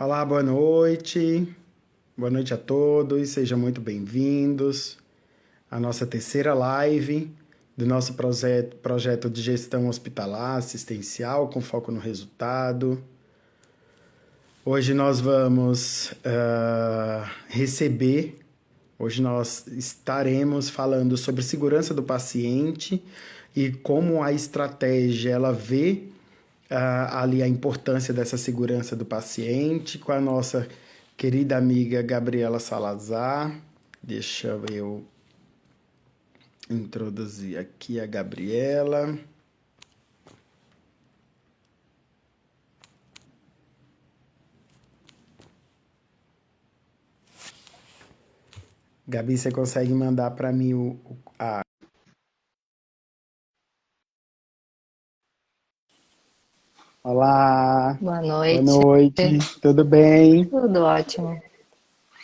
Olá, boa noite. Boa noite a todos. Sejam muito bem-vindos à nossa terceira live do nosso projeto de gestão hospitalar assistencial com foco no resultado. Hoje nós vamos hoje nós estaremos falando sobre segurança do paciente e como a estratégia ela vê ali a importância dessa segurança do paciente com a nossa querida amiga Gabriela Salazar. Deixa eu introduzir aqui a Gabriela. Gabi, você consegue mandar para mim a... Olá, Boa boa noite. noite, tudo bem? Tudo ótimo.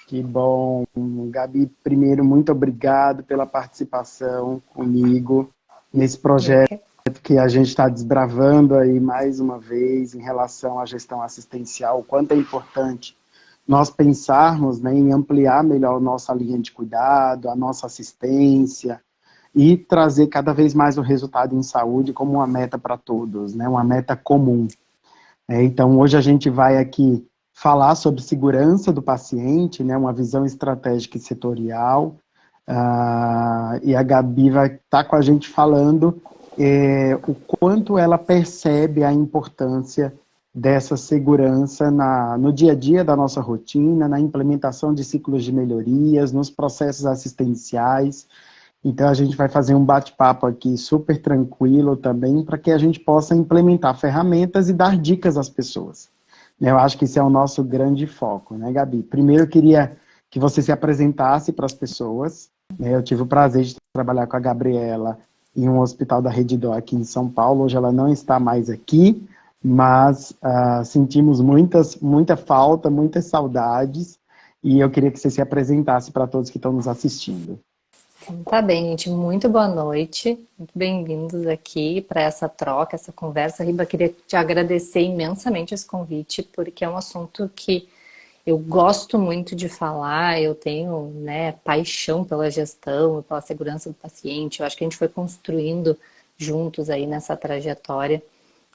Que bom. Gabi, primeiro, muito obrigado pela participação comigo nesse Eu projeto que- que a gente está desbravando aí mais uma vez em relação à gestão assistencial, o quanto é importante nós pensarmos, né, em ampliar melhor a nossa linha de cuidado, a nossa assistência e trazer cada vez mais o resultado em saúde como uma meta para todos, né, uma meta comum. Então, hoje a gente vai aqui falar sobre segurança do paciente, né, uma visão estratégica e setorial, e a Gabi vai estar com a gente falando o quanto ela percebe a importância dessa segurança no dia a dia da nossa rotina, na implementação de ciclos de melhorias, nos processos assistenciais. Então, a gente vai fazer um bate-papo aqui super tranquilo também, para que a gente possa implementar ferramentas e dar dicas às pessoas. Eu acho que esse é o nosso grande foco, né, Gabi? Primeiro, eu queria que você se apresentasse para as pessoas. Eu tive o prazer de trabalhar com a Gabriela em um hospital da Rede Dó aqui em São Paulo. Hoje ela não está mais aqui, mas sentimos muita falta, muitas saudades. E eu queria que você se apresentasse para todos que estão nos assistindo. Tá bem, gente. Muito boa noite. Muito bem-vindos aqui para essa troca, essa conversa. Riba, queria te agradecer imensamente esse convite, porque é um assunto que eu gosto muito de falar. Eu tenho, né, paixão pela gestão, pela segurança do paciente. Eu acho que a gente foi construindo juntos aí nessa trajetória,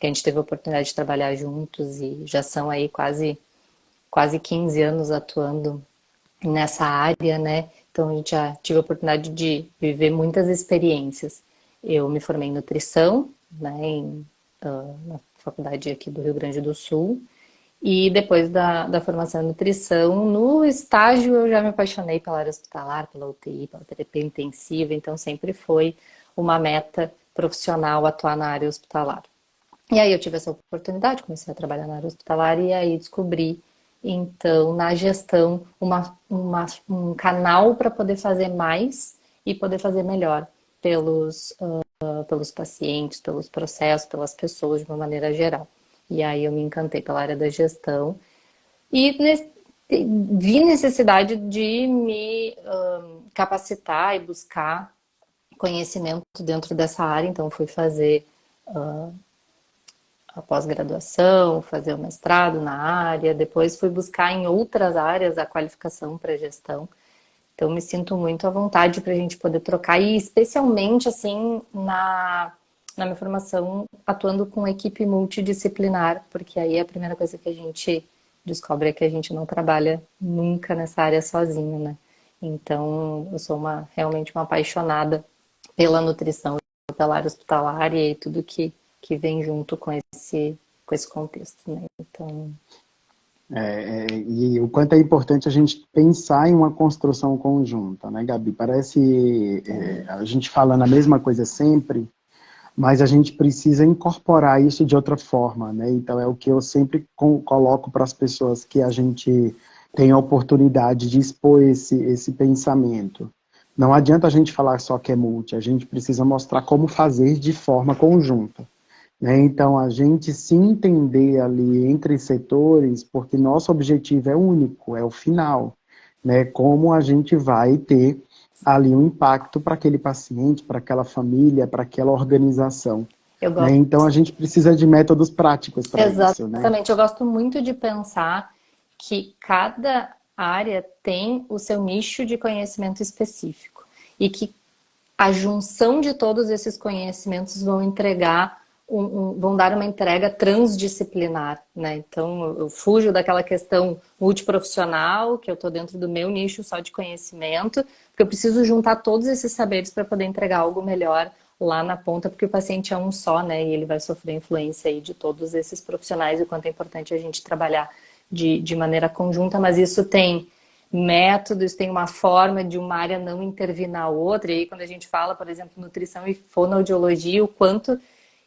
que a gente teve a oportunidade de trabalhar juntos e já são aí quase 15 anos atuando nessa área, né? Então, a gente já tive a oportunidade de viver muitas experiências. Eu me formei em nutrição, né, na faculdade aqui do Rio Grande do Sul. E depois da formação em nutrição, no estágio eu já me apaixonei pela área hospitalar, pela UTI, pela terapia intensiva. Então, sempre foi uma meta profissional atuar na área hospitalar. E aí eu tive essa oportunidade, comecei a trabalhar na área hospitalar e aí descobri, então, na gestão, um canal para poder fazer mais e poder fazer melhor pelos pacientes, pelos processos, pelas pessoas de uma maneira geral. E aí eu me encantei pela área da gestão e vi necessidade de me capacitar e buscar conhecimento dentro dessa área, então fui fazer a pós-graduação, fazer o mestrado na área, depois fui buscar em outras áreas a qualificação para gestão. Então me sinto muito à vontade para a gente poder trocar e especialmente assim na minha formação atuando com equipe multidisciplinar, porque aí a primeira coisa que a gente descobre é que a gente não trabalha nunca nessa área sozinho, né? Então eu sou realmente uma apaixonada pela nutrição, pela área hospitalar e tudo que vem junto com esse contexto, né? Então, E o quanto é importante a gente pensar em uma construção conjunta, né, Gabi? Parece a gente falando a mesma coisa sempre, mas a gente precisa incorporar isso de outra forma, né? Então é o que eu sempre coloco para as pessoas que a gente tem a oportunidade de expor esse pensamento. Não adianta a gente falar só que é multi, a gente precisa mostrar como fazer de forma conjunta. Né? Então, a gente se entender ali entre setores, porque nosso objetivo é único, é o final. Né? Como a gente vai ter ali um impacto para aquele paciente, para aquela família, para aquela organização. eu Né? gosto. Então, a gente precisa de métodos práticos para isso. Né? Exatamente, eu gosto muito de pensar que cada área tem o seu nicho de conhecimento específico e que a junção de todos esses conhecimentos vão entregar vão dar uma entrega transdisciplinar, né? Então eu fujo daquela questão multiprofissional, que eu estou dentro do meu nicho só de conhecimento, porque eu preciso juntar todos esses saberes para poder entregar algo melhor lá na ponta, porque o paciente é um só, né? E ele vai sofrer influência aí de todos esses profissionais, e o quanto é importante a gente trabalhar de maneira conjunta, mas isso tem métodos, tem uma forma de uma área não intervir na outra, e aí quando a gente fala, por exemplo, nutrição e fonoaudiologia, o quanto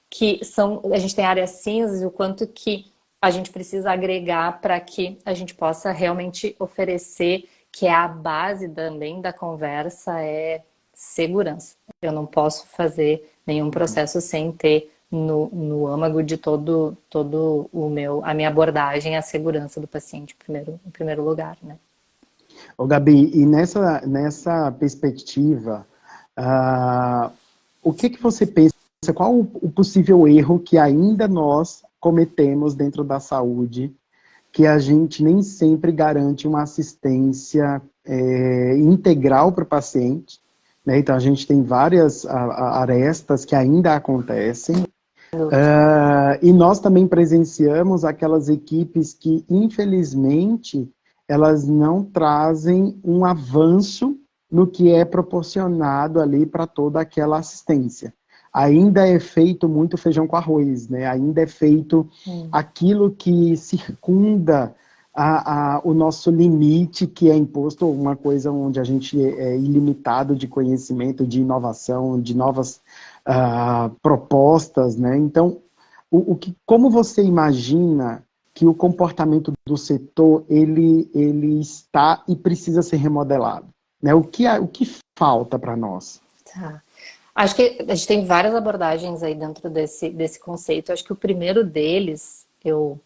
que a gente tem áreas cinzas e o quanto que a gente precisa agregar para que a gente possa realmente oferecer, que é a base também da conversa, é segurança. Eu não posso fazer nenhum processo sem ter no âmago de todo a minha abordagem a segurança do paciente em primeiro lugar, né? Ô, Gabi, e nessa perspectiva, o que você pensa, qual o possível erro que ainda nós cometemos dentro da saúde, que a gente nem sempre garante uma assistência integral para o paciente, né? Então, a gente tem várias arestas que ainda acontecem, e nós também presenciamos aquelas equipes que, infelizmente, elas não trazem um avanço no que é proporcionado ali para toda aquela assistência. Ainda é feito muito feijão com arroz, né? Ainda é feito aquilo que circunda o nosso limite, que é imposto, uma coisa onde a gente é ilimitado de conhecimento, de inovação, de novas propostas, né? Então, como você imagina que o comportamento do setor ele está e precisa ser remodelado, né? O que falta para nós? Tá. Acho que a gente tem várias abordagens aí dentro desse conceito. Acho que o primeiro deles, eu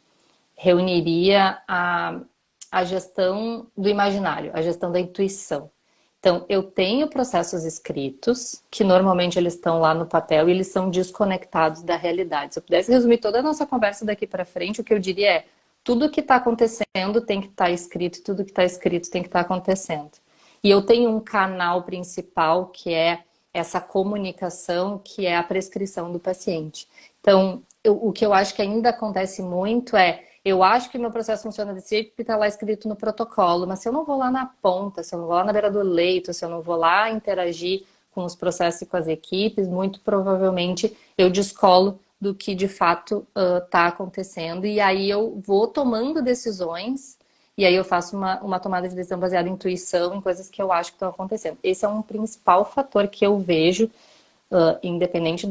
reuniria a gestão do imaginário, a gestão da intuição. Então, eu tenho processos escritos, que normalmente eles estão lá no papel e eles são desconectados da realidade. Se eu pudesse resumir toda a nossa conversa daqui para frente, o que eu diria é: tudo que está acontecendo tem que estar escrito, e tudo que está escrito tem que estar acontecendo. E eu tenho um canal principal, que é essa comunicação, que é a prescrição do paciente. Então, o que eu acho que ainda acontece muito é: eu acho que meu processo funciona desse jeito porque está lá escrito no protocolo, mas se eu não vou lá na ponta, se eu não vou lá na beira do leito, se eu não vou lá interagir com os processos e com as equipes, muito provavelmente eu descolo do que de fato está acontecendo, e aí eu vou tomando decisões, e aí eu faço uma tomada de decisão baseada em intuição, em coisas que eu acho que estão acontecendo. Esse é um principal fator que eu vejo, independente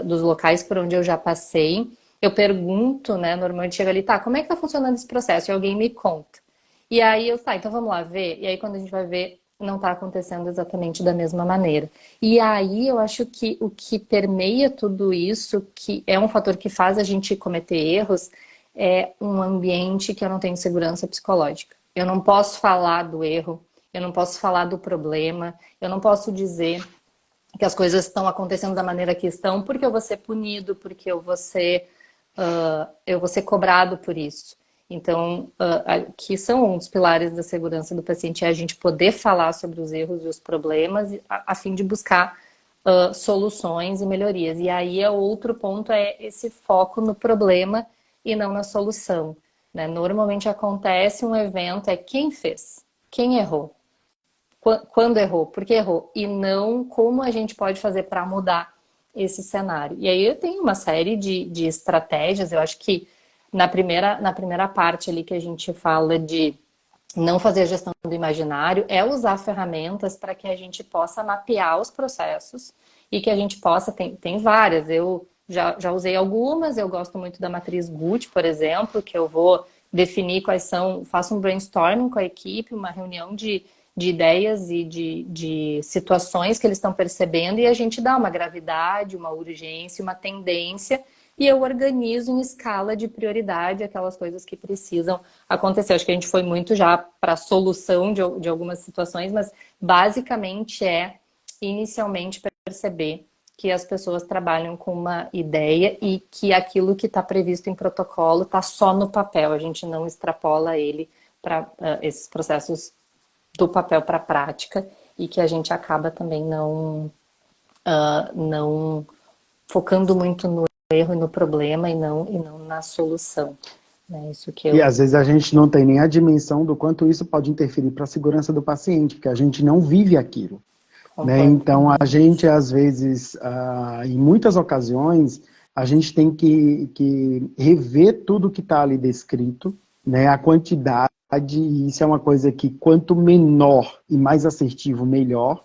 dos locais por onde eu já passei. Eu pergunto, né, normalmente chega ali, tá, como é que tá funcionando esse processo? E alguém me conta. E aí tá, então vamos lá ver. E aí quando a gente vai ver, não tá acontecendo exatamente da mesma maneira. E aí eu acho que o que permeia tudo isso, que é um fator que faz a gente cometer erros, é um ambiente que eu não tenho segurança psicológica. Eu não posso falar do erro, eu não posso falar do problema, eu não posso dizer que as coisas estão acontecendo da maneira que estão, porque eu vou ser punido, porque eu vou ser cobrado por isso. Então, que são um dos pilares da segurança do paciente, é a gente poder falar sobre os erros e os problemas, a fim de buscar soluções e melhorias. E aí, outro ponto é esse foco no problema e não na solução, né? Normalmente acontece um evento, é quem fez, quem errou, quando errou, por que errou, e não como a gente pode fazer para mudar esse cenário. E aí eu tenho uma série de estratégias. Eu acho que na primeira parte ali que a gente fala de não fazer a gestão do imaginário, é usar ferramentas para que a gente possa mapear os processos e que a gente possa, tem várias, eu já usei algumas, eu gosto muito da matriz Gucci, por exemplo, que eu vou definir quais são, faço um brainstorming com a equipe, uma reunião de ideias e de situações que eles estão percebendo, e a gente dá uma gravidade, uma urgência, uma tendência, e eu organizo em escala de prioridade aquelas coisas que precisam acontecer. Acho que a gente foi muito já para a solução de algumas situações, mas basicamente inicialmente, perceber que as pessoas trabalham com uma ideia e que aquilo que está previsto em protocolo está só no papel, a gente não extrapola ele para esses processos do papel para a prática, e que a gente acaba também não focando muito no erro e no problema, e não na solução. Né? Isso que E eu... às vezes a gente não tem nem a dimensão do quanto isso pode interferir para a segurança do paciente, porque a gente não vive aquilo. Né? Então, a gente, Completamente. às vezes, em muitas ocasiões, a gente tem que rever tudo que está ali descrito, né? A quantidade, e isso é uma coisa que quanto menor e mais assertivo, melhor.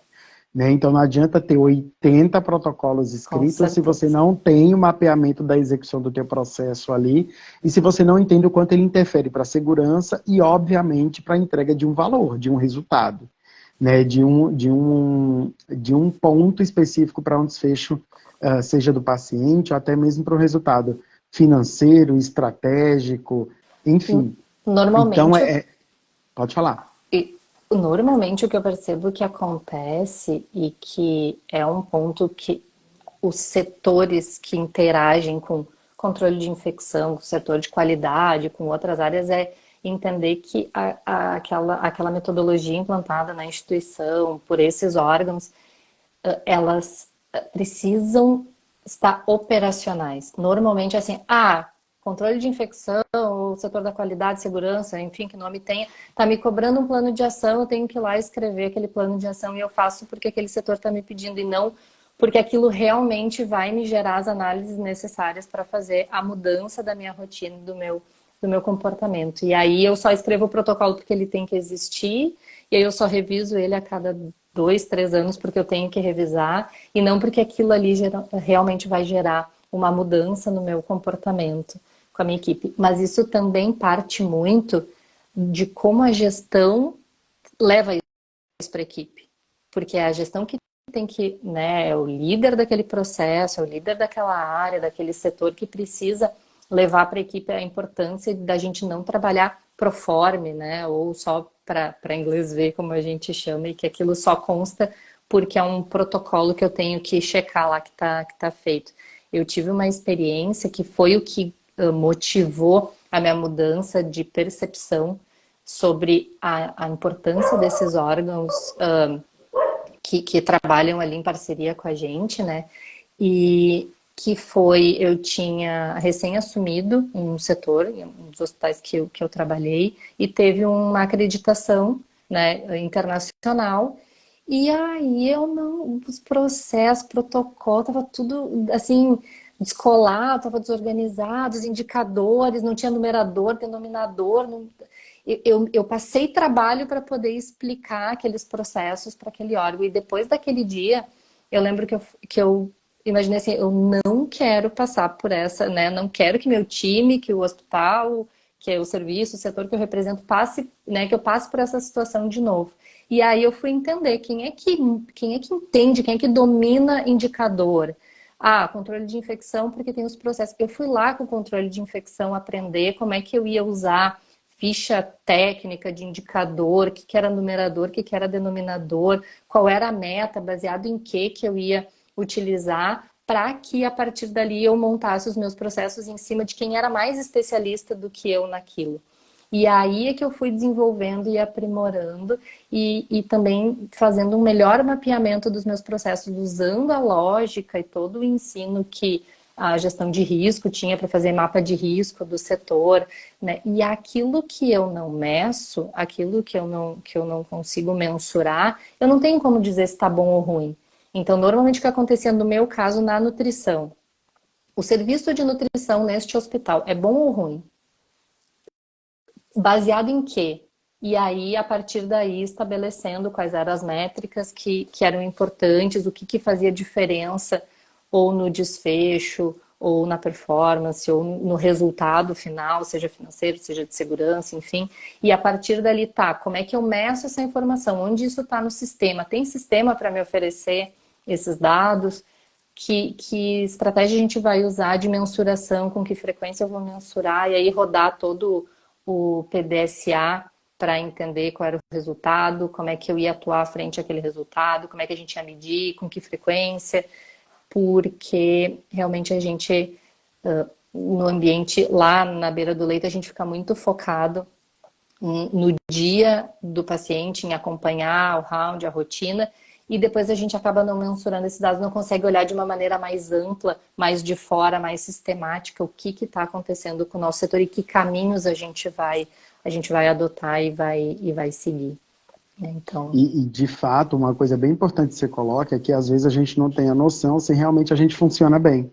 Né? Então, não adianta ter 80 protocolos Com escritos se você certeza. não tem o mapeamento da execução do teu processo ali e se você não entende o quanto ele interfere para a segurança e, obviamente, para a entrega de um valor, de um resultado, né? De um ponto específico para um desfecho, seja do paciente ou até mesmo para o resultado financeiro, estratégico, enfim. Então, Normalmente, pode falar. e normalmente o que eu percebo que acontece, e que é um ponto que os setores que interagem com controle de infecção, com o setor de qualidade, com outras áreas, é entender que aquela metodologia implantada na instituição por esses órgãos, elas precisam estar operacionais. Normalmente, assim, controle de infecção, o setor da qualidade, segurança, enfim, que nome tenha, está me cobrando um plano de ação, eu tenho que ir lá escrever aquele plano de ação, e eu faço porque aquele setor está me pedindo, e não porque aquilo realmente vai me gerar as análises necessárias para fazer a mudança da minha rotina, do meu comportamento. E aí eu só escrevo o protocolo porque ele tem que existir, e aí eu só reviso ele a cada 2, 3 anos porque eu tenho que revisar, e não porque aquilo ali realmente vai gerar uma mudança no meu comportamento com a minha equipe. Mas isso também parte muito de como a gestão leva isso para a equipe. Porque é a gestão que tem que, né, é o líder daquele processo, é o líder daquela área, daquele setor, que precisa levar para a equipe a importância da gente não trabalhar pro forma, né, ou só para inglês ver, como a gente chama, e que aquilo só consta porque é um protocolo que eu tenho que checar lá que tá feito. Eu tive uma experiência que foi o que motivou a minha mudança de percepção sobre a importância desses órgãos que trabalham ali em parceria com a gente, né? E que foi, eu tinha recém assumido um setor, em um dos hospitais que eu trabalhei, e teve uma acreditação, né, internacional, e aí eu não, os processos, protocolo, tava tudo assim, descolado, tava desorganizado, os indicadores, não tinha numerador, denominador, não, eu passei trabalho para poder explicar aqueles processos para aquele órgão. E depois daquele dia, eu lembro que eu imaginei assim, eu não quero passar por essa, né? Não quero que meu time, que o hospital, que é o serviço, o setor que eu represento passe, né? Que eu passe por essa situação de novo. E aí eu fui entender quem é que entende, quem é que domina indicador. Controle de infecção, porque tem os processos. Eu fui lá com o controle de infecção aprender como é que eu ia usar ficha técnica de indicador, o que era numerador, o que era denominador, qual era a meta, baseado em que eu ia utilizar, para que a partir dali eu montasse os meus processos em cima de quem era mais especialista do que eu naquilo. E aí é que eu fui desenvolvendo e aprimorando, e também fazendo um melhor mapeamento dos meus processos, usando a lógica e todo o ensino que a gestão de risco tinha para fazer mapa de risco do setor, né? E aquilo que eu não meço, aquilo que eu não consigo mensurar, eu não tenho como dizer se está bom ou ruim. Então, normalmente o que acontecia no meu caso na nutrição, o serviço de nutrição neste hospital é bom ou ruim? Baseado em quê? E aí, a partir daí, estabelecendo quais eram as métricas que eram importantes, o que fazia diferença, ou no desfecho, ou na performance, ou no resultado final, seja financeiro, seja de segurança, enfim. E a partir dali, como é que eu meço essa informação? Onde isso está no sistema? Tem sistema para me oferecer esses dados? Que estratégia a gente vai usar de mensuração, com que frequência eu vou mensurar, e aí rodar todo o PDSA para entender qual era o resultado, como é que eu ia atuar frente àquele resultado, como é que a gente ia medir, com que frequência, porque realmente a gente, no ambiente lá na beira do leito, a gente fica muito focado no dia do paciente, em acompanhar o round, a rotina, e depois a gente acaba não mensurando esses dados, não consegue olhar de uma maneira mais ampla, mais de fora, mais sistemática, o que está acontecendo com o nosso setor e que caminhos a gente vai adotar e vai seguir. Então, De fato, uma coisa bem importante que você coloca é que às vezes a gente não tem a noção se realmente a gente funciona bem.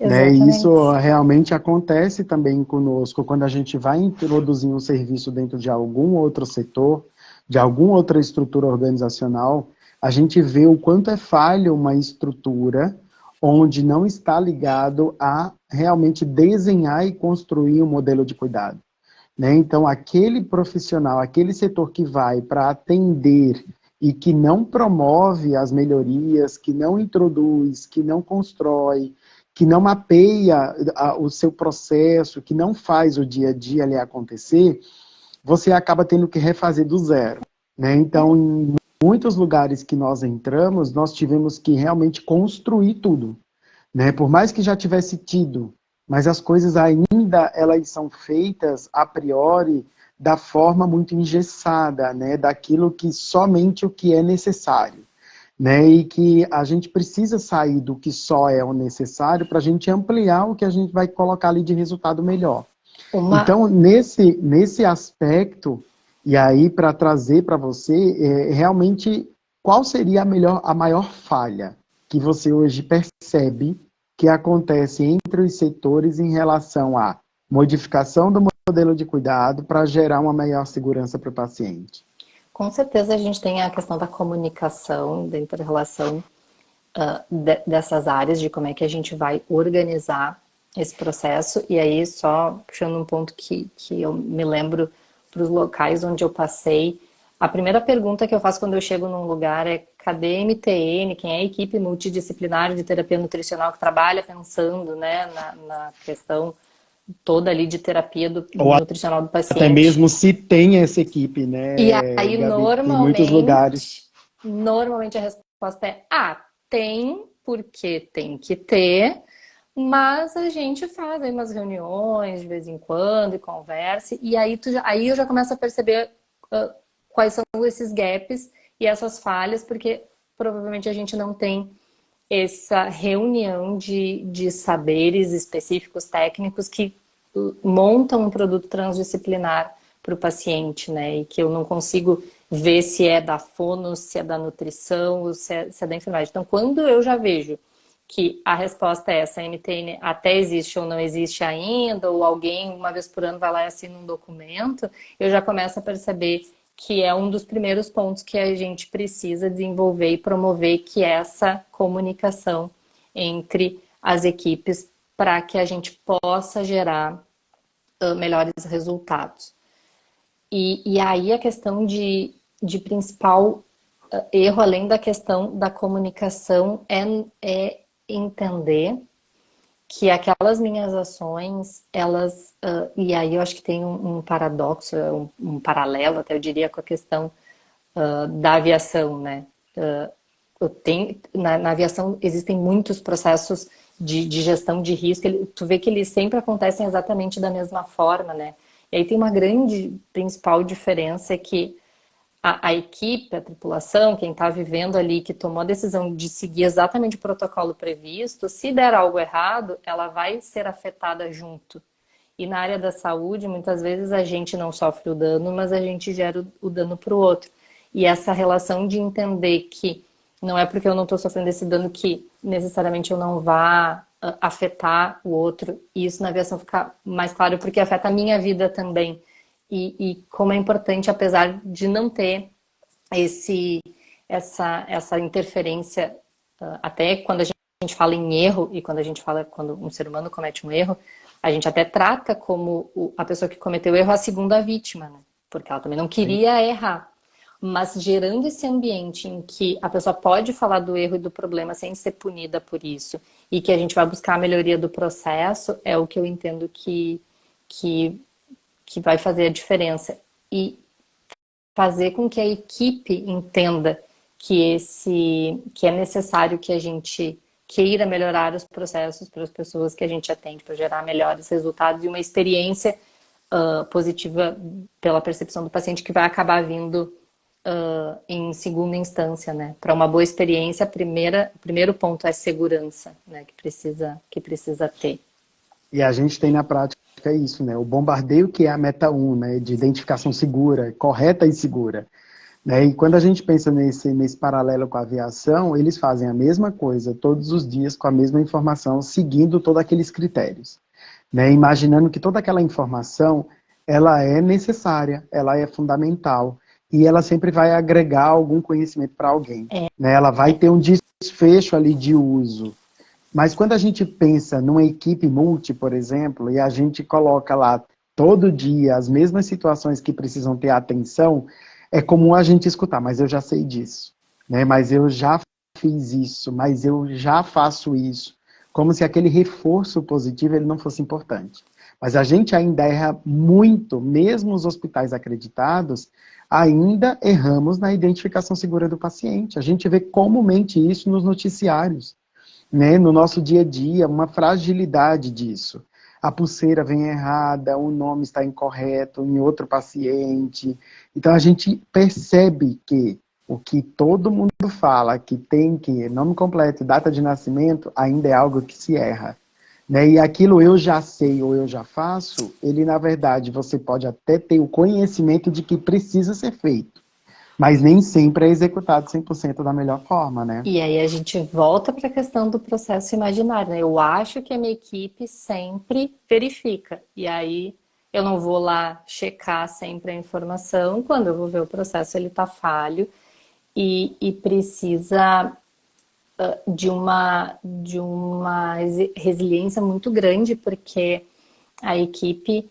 Né? E isso exatamente. realmente acontece também conosco quando a gente vai introduzir um serviço dentro de algum outro setor, de alguma outra estrutura organizacional, a gente vê o quanto é falho uma estrutura onde não está ligado a realmente desenhar e construir um modelo de cuidado. Né? Então, aquele profissional, aquele setor que vai para atender e que não promove as melhorias, que não introduz, que não constrói, que não mapeia o seu processo, que não faz o dia a dia ali acontecer, você acaba tendo que refazer do zero. Né? Então, em muitos lugares que nós entramos, nós tivemos que realmente construir tudo. Né? Por mais que já tivesse tido, mas as coisas ainda elas são feitas a priori da forma muito engessada, né? Daquilo que somente o que é necessário. Né? E que a gente precisa sair do que só é o necessário para a gente ampliar o que a gente vai colocar ali de resultado melhor. Uma, Então, nesse aspecto, e aí para trazer para você, realmente, qual seria a maior falha que você hoje percebe que acontece entre os setores em relação à modificação do modelo de cuidado para gerar uma maior segurança para o paciente? com certeza a gente tem a questão da comunicação dentro da relação dessas áreas, de como é que a gente vai organizar esse processo. E aí, só puxando um ponto que eu me lembro para os locais onde eu passei, a primeira pergunta que eu faço quando eu chego num lugar é: cadê a MTN? Quem é a equipe multidisciplinar de terapia nutricional que trabalha pensando, né, na questão toda ali de terapia Ou nutricional do até paciente? mesmo se tem essa equipe, E né, aí, Gabi? Tem muitos lugares. normalmente a resposta é: tem, porque tem que ter, mas a gente faz aí umas reuniões de vez em quando e conversa, e aí, aí eu já começo a perceber quais são esses gaps e essas falhas, porque provavelmente a gente não tem essa reunião de saberes específicos, técnicos, que montam um produto transdisciplinar para o paciente, né? E que eu não consigo ver se é da fono, se é da nutrição, se é da enfermagem. Então, quando eu já vejo que a resposta é essa, a MTN até existe ou não existe ainda, ou alguém uma vez por ano vai lá e assina um documento, eu já começo a perceber que é um dos primeiros pontos que a gente precisa desenvolver e promover, que é essa comunicação entre as equipes para que a gente possa gerar melhores resultados. E aí a questão de principal erro, além da questão da comunicação, é entender que aquelas minhas ações, elas... e aí eu acho que tem um paradoxo, um paralelo, até eu diria, com a questão da aviação, né? Eu tenho, na aviação existem muitos processos de gestão de risco, tu vê que eles sempre acontecem exatamente da mesma forma, né? E aí tem uma grande principal diferença, é que a equipe, a tripulação, quem está vivendo ali, que tomou a decisão de seguir exatamente o protocolo previsto, se der algo errado, ela vai ser afetada junto. E na área da saúde, muitas vezes a gente não sofre o dano, mas a gente gera o dano para o outro. E essa relação de entender que não é porque eu não estou sofrendo esse dano que necessariamente eu não vá afetar o outro. E isso na aviação fica mais claro porque afeta a minha vida também. E como é importante, apesar de não ter essa interferência, até quando a gente fala em erro e quando a gente fala quando um ser humano comete um erro, a gente até trata como a pessoa que cometeu o erro a segunda vítima, né? Porque ela também não queria errar. Mas gerando esse ambiente em que a pessoa pode falar do erro e do problema sem ser punida por isso, e que a gente vai buscar a melhoria do processo, é o que eu entendo que, que vai fazer a diferença. E fazer com que a equipe entenda que é necessário que a gente queira melhorar os processos para as pessoas que a gente atende, para gerar melhores resultados e uma experiência positiva pela percepção do paciente que vai acabar vindo em segunda instância, né? Para uma boa experiência, o primeiro ponto é segurança, né? Que precisa ter. E a gente tem na prática isso, né? O bombardeio que é a meta 1, né? De identificação segura, correta e segura. Né? E quando a gente pensa nesse paralelo com a aviação, eles fazem a mesma coisa todos os dias com a mesma informação, seguindo todos aqueles critérios. Né? Imaginando que toda aquela informação, ela é necessária, ela é fundamental, e ela sempre vai agregar algum conhecimento para alguém. Né? Ela vai ter um desfecho ali de uso. Mas quando a gente pensa numa equipe multi, por exemplo, e a gente coloca lá todo dia as mesmas situações que precisam ter atenção, é comum a gente escutar, mas eu já sei disso, né? Mas eu já fiz isso, mas eu já faço isso. Como se aquele reforço positivo ele não fosse importante. Mas a gente ainda erra muito, mesmo os hospitais acreditados, ainda erramos na identificação segura do paciente. A gente vê comumente isso nos noticiários. Né, no nosso dia a dia, uma fragilidade disso. A pulseira vem errada, o nome está incorreto em outro paciente. Então a gente percebe que o que todo mundo fala, que tem que nome completo e data de nascimento, ainda é algo que se erra. Né? E aquilo eu já sei ou eu já faço, ele na verdade você pode até ter o conhecimento de que precisa ser feito. Mas nem sempre é executado 100% da melhor forma, né? E aí a gente volta para a questão do processo imaginário, né? Eu acho que a minha equipe sempre verifica. E aí eu não vou lá checar sempre a informação. Quando eu vou ver o processo, ele está falho e precisa de uma resiliência muito grande, porque a equipe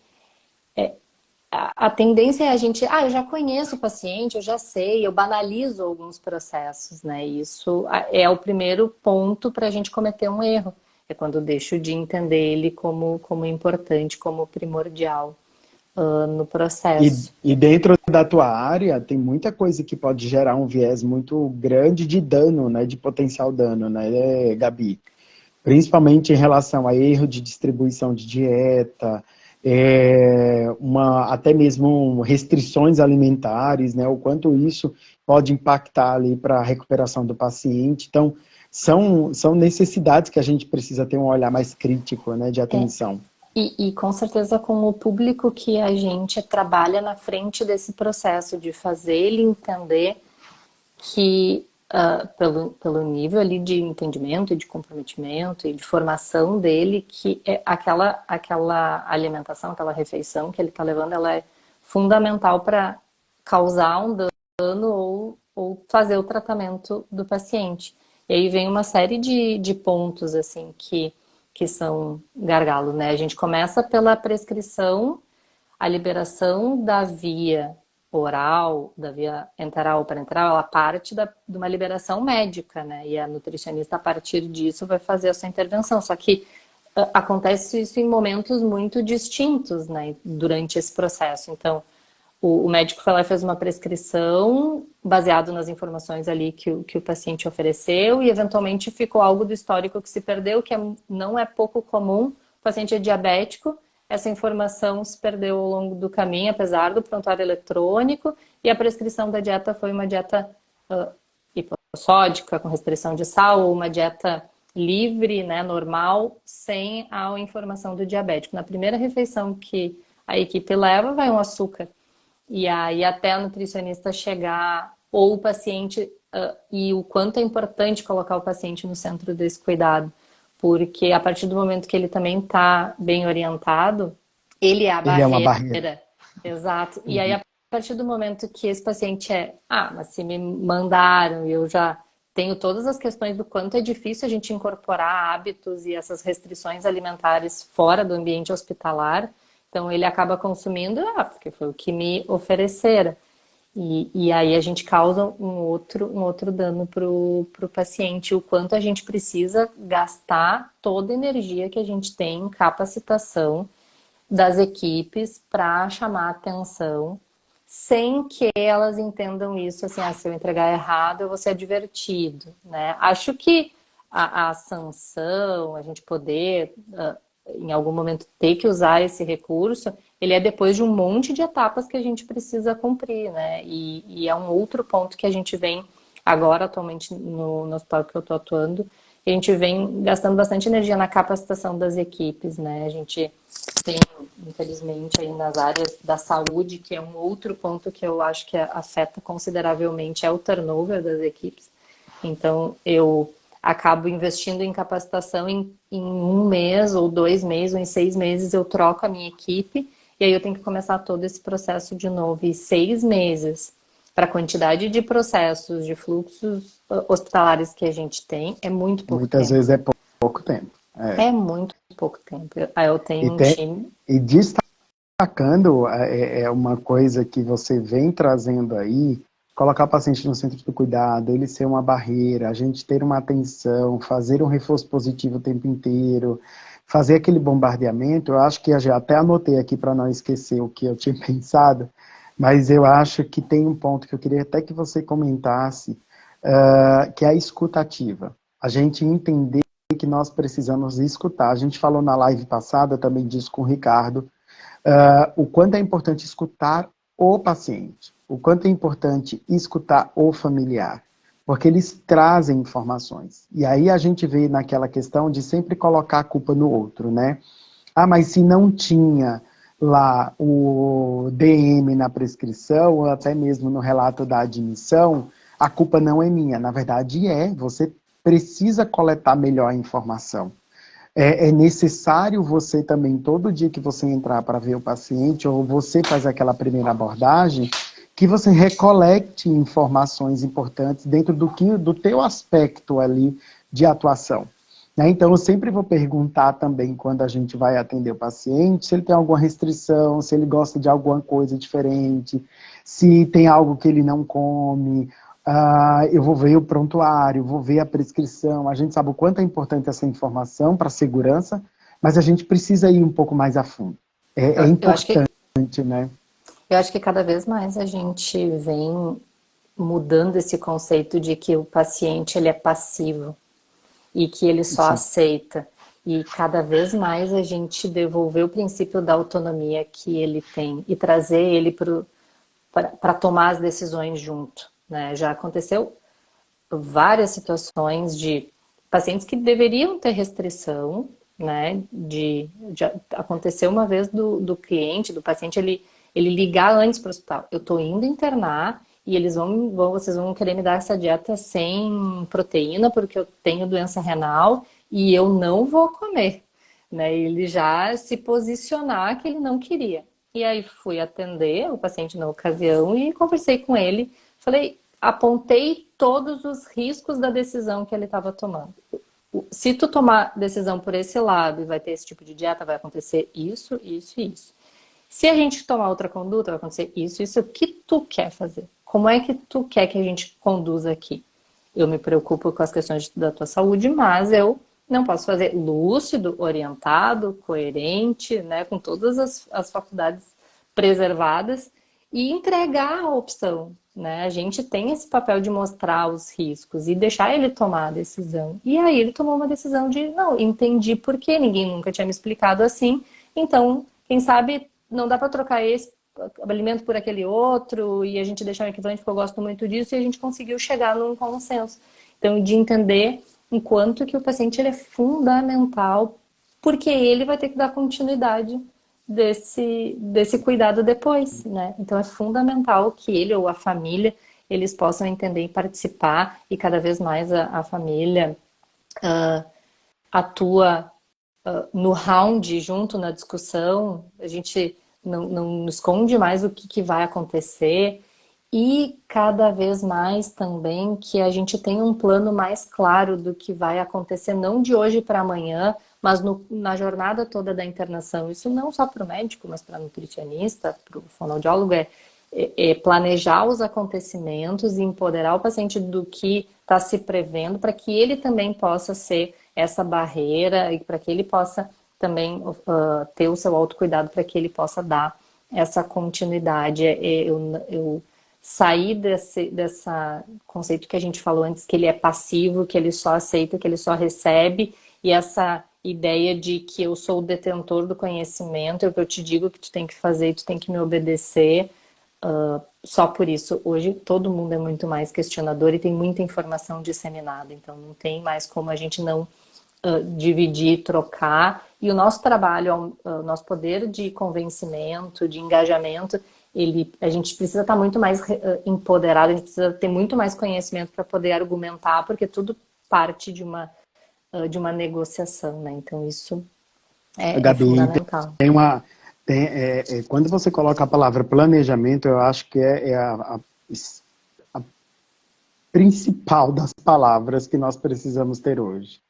a tendência é a gente, eu já conheço o paciente, eu já sei, eu banalizo alguns processos, né? Isso é o primeiro ponto para a gente cometer um erro. É quando eu deixo de entender ele como importante, como primordial no processo. E dentro da tua área, tem muita coisa que pode gerar um viés muito grande de dano, né? De potencial dano, né, Gabi? Principalmente em relação a erro de distribuição de dieta, até mesmo restrições alimentares, né? O quanto isso pode impactar ali para a recuperação do paciente. Então, são necessidades que a gente precisa ter um olhar mais crítico, né, de atenção. E com certeza com o público que a gente trabalha na frente desse processo, de fazer ele entender que pelo nível ali de entendimento e de comprometimento e de formação dele, que aquela alimentação, aquela refeição que ele está levando, ela é fundamental para causar um dano ou fazer o tratamento do paciente. E aí vem uma série de pontos assim que são gargalo, né? A gente começa pela prescrição, a liberação da via oral, da via enteral ou parenteral, ela parte de uma liberação médica, né? E a nutricionista, a partir disso, vai fazer a sua intervenção. Só que acontece isso em momentos muito distintos, né? Durante esse processo. Então, o médico foi lá e fez uma prescrição baseado nas informações ali que o paciente ofereceu e, eventualmente, ficou algo do histórico que se perdeu, que não é pouco comum. O paciente é diabético, essa informação se perdeu ao longo do caminho, apesar do prontuário eletrônico, e a prescrição da dieta foi uma dieta hipossódica, com restrição de sal, ou uma dieta livre, né, normal, sem a informação do diabético. Na primeira refeição que a equipe leva, vai um açúcar. E aí até a nutricionista chegar, ou o paciente, e o quanto é importante colocar o paciente no centro desse cuidado. Porque a partir do momento que ele também está bem orientado, ele é a Ele é uma barreira. barreira. Exato. E aí, a partir do momento que esse paciente mas se me mandaram e eu já tenho todas as questões do quanto é difícil a gente incorporar hábitos e essas restrições alimentares fora do ambiente hospitalar, então ele acaba consumindo, porque foi o que me ofereceram. E aí a gente causa um outro dano para o paciente, o quanto a gente precisa gastar toda a energia que a gente tem em capacitação das equipes para chamar atenção, sem que elas entendam isso assim, se eu entregar errado eu vou ser advertido, né? Acho que a sanção, a gente poder em algum momento ter que usar esse recurso, ele é depois de um monte de etapas que a gente precisa cumprir, né? E é um outro ponto que a gente vem agora, atualmente, no hospital que eu estou atuando, a gente vem gastando bastante energia na capacitação das equipes, né? A gente tem, infelizmente, aí nas áreas da saúde, que é um outro ponto que eu acho que afeta consideravelmente, é o turnover das equipes. Então, eu acabo investindo em capacitação em um mês, ou 2 meses, ou em 6 meses, eu troco a minha equipe, e aí eu tenho que começar todo esse processo de novo. E 6 meses, para a quantidade de processos, de fluxos hospitalares que a gente tem, é muito pouco Muitas tempo. vezes é pouco tempo. É muito pouco tempo. Aí eu E, tenho um tem, time. e destacando, é uma coisa que você vem trazendo aí, colocar o paciente no centro do cuidado, ele ser uma barreira, a gente ter uma atenção, fazer um reforço positivo o tempo inteiro, fazer aquele bombardeamento. Eu acho que eu já até anotei aqui para não esquecer o que eu tinha pensado, mas eu acho que tem um ponto que eu queria até que você comentasse, que é a escutativa. A gente entender que nós precisamos escutar. A gente falou na live passada também disso com o Ricardo, o quanto é importante escutar o paciente, o quanto é importante escutar o familiar, porque eles trazem informações. E aí a gente vê naquela questão de sempre colocar a culpa no outro, né? Ah, mas se não tinha lá o DM na prescrição, ou até mesmo no relato da admissão, a culpa não é minha. Na verdade você precisa coletar melhor a informação. É necessário você também, todo dia que você entrar para ver o paciente, ou você faz aquela primeira abordagem, que você recolecte informações importantes dentro do teu aspecto ali de atuação. Né? Então, eu sempre vou perguntar também, quando a gente vai atender o paciente, se ele tem alguma restrição, se ele gosta de alguma coisa diferente, se tem algo que ele não come. Eu vou ver o prontuário, vou ver a prescrição. A gente sabe o quanto é importante essa informação para a segurança, mas a gente precisa ir um pouco mais a fundo. É Eu acho que, importante, né? eu acho que cada vez mais a gente vem mudando esse conceito de que o paciente ele é passivo e que ele só Sim. aceita. E cada vez mais a gente devolver o princípio da autonomia que ele tem e trazer ele para tomar as decisões junto. Né? Já aconteceu várias situações de pacientes que deveriam ter restrição, né? Aconteceu uma vez do cliente, do paciente, ele ligar antes para o hospital. Eu estou indo internar e vocês vão querer me dar essa dieta sem proteína porque eu tenho doença renal e eu não vou comer. Né? Ele já se posicionar que ele não queria. E aí fui atender o paciente na ocasião e conversei com ele. Falei, apontei todos os riscos da decisão que ele estava tomando. Se tu tomar decisão por esse lado e vai ter esse tipo de dieta, vai acontecer isso, isso e isso. Se a gente tomar outra conduta, vai acontecer isso, isso. O que tu quer fazer? Como é que tu quer que a gente conduza aqui? Eu me preocupo com as questões da tua saúde, mas eu não posso fazer lúcido, orientado, coerente, né, com todas as faculdades preservadas e entregar a opção. Né? A gente tem esse papel de mostrar os riscos e deixar ele tomar a decisão. E aí ele tomou uma decisão de, não, entendi por quê, ninguém nunca tinha me explicado assim, então, quem sabe não dá para trocar esse alimento por aquele outro e a gente deixar um equivalente porque eu gosto muito disso e a gente conseguiu chegar num consenso. Então, de entender o quanto que o paciente ele é fundamental porque ele vai ter que dar continuidade desse cuidado depois, né? Então é fundamental que ele ou a família eles possam entender e participar e cada vez mais a família atua no round junto na discussão, a gente não esconde mais o que vai acontecer e cada vez mais também que a gente tem um plano mais claro do que vai acontecer, não de hoje para amanhã, mas na jornada toda da internação. Isso não só para o médico, mas para o nutricionista, para o fonoaudiólogo, é planejar os acontecimentos e empoderar o paciente do que está se prevendo para que ele também possa ser essa barreira e para que ele possa também ter o seu autocuidado para que ele possa dar essa continuidade. Eu sair dessa conceito que a gente falou antes, que ele é passivo, que ele só aceita, que ele só recebe, e ideia de que eu sou o detentor do conhecimento, é o que eu te digo que tu tem que fazer e tu tem que me obedecer. Só por isso, hoje todo mundo é muito mais questionador e tem muita informação disseminada, então não tem mais como a gente não dividir, trocar. E o nosso trabalho, o nosso poder de convencimento, de engajamento, a gente precisa estar muito mais empoderado, a gente precisa ter muito mais conhecimento para poder argumentar, porque tudo parte de uma negociação, né? Então isso é Gabi, fundamental. tem uma. Quando você coloca a palavra planejamento, eu acho que é a principal das palavras que nós precisamos ter hoje.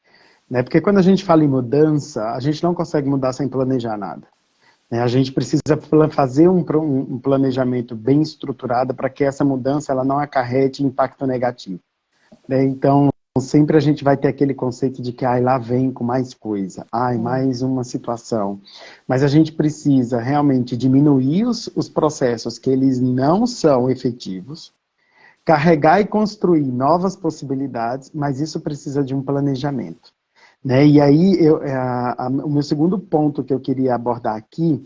Né? Porque quando a gente fala em mudança, a gente não consegue mudar sem planejar nada. Né? A gente precisa fazer um planejamento bem estruturado para que essa mudança ela não acarrete impacto negativo. Né? Então, sempre a gente vai ter aquele conceito de que lá vem com mais coisa, mais uma situação. Mas a gente precisa realmente diminuir os processos que eles não são efetivos, carregar e construir novas possibilidades, mas isso precisa de um planejamento. Né? E aí, o meu segundo ponto que eu queria abordar aqui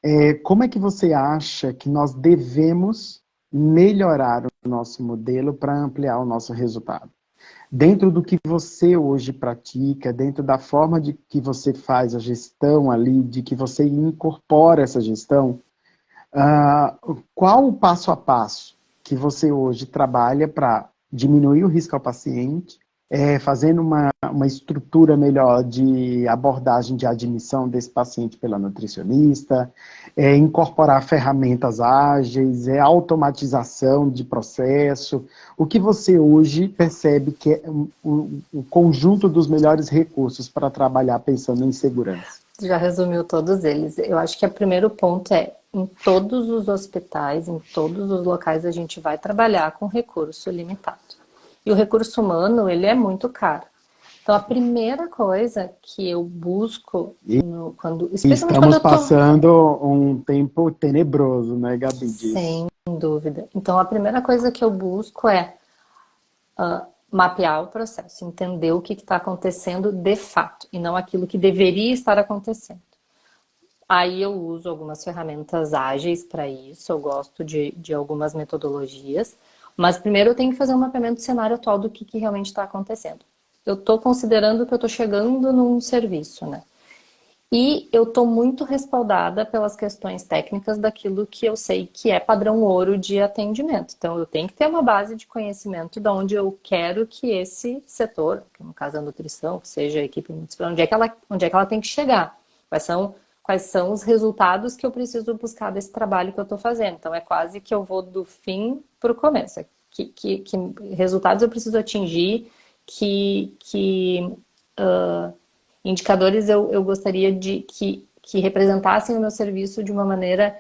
é como é que você acha que nós devemos melhorar o nosso modelo para ampliar o nosso resultado? Dentro do que você hoje pratica, dentro da forma de que você faz a gestão ali, de que você incorpora essa gestão, qual o passo a passo que você hoje trabalha para diminuir o risco ao paciente, fazendo uma estrutura melhor de abordagem de admissão desse paciente pela nutricionista, incorporar ferramentas ágeis, automatização de processo. O que você hoje percebe que é o conjunto dos melhores recursos para trabalhar pensando em segurança? Já resumiu todos eles. Eu acho que o primeiro ponto em todos os hospitais, em todos os locais, a gente vai trabalhar com recurso limitado. E o recurso humano, ele é muito caro. Então, a primeira coisa que eu busco, especialmente quando Estamos eu tô... passando um tempo tenebroso, né, Gabi? Sem dúvida. Então, a primeira coisa que eu busco é mapear o processo, entender o que está acontecendo de fato, e não aquilo que deveria estar acontecendo. Aí eu uso algumas ferramentas ágeis para isso, eu gosto de algumas metodologias, mas primeiro eu tenho que fazer um mapeamento do cenário atual do que realmente está acontecendo. Eu estou considerando que eu estou chegando num serviço, né? E eu estou muito respaldada pelas questões técnicas daquilo que eu sei que é padrão ouro de atendimento. Então, eu tenho que ter uma base de conhecimento de onde eu quero que esse setor, que no caso a nutrição, que seja a equipe multidisciplinar, onde é que ela tem que chegar. Quais são os resultados que eu preciso buscar desse trabalho que eu estou fazendo. Então, é quase que eu vou do fim para o começo. Que resultados eu preciso atingir, indicadores eu gostaria de que representassem o meu serviço de uma maneira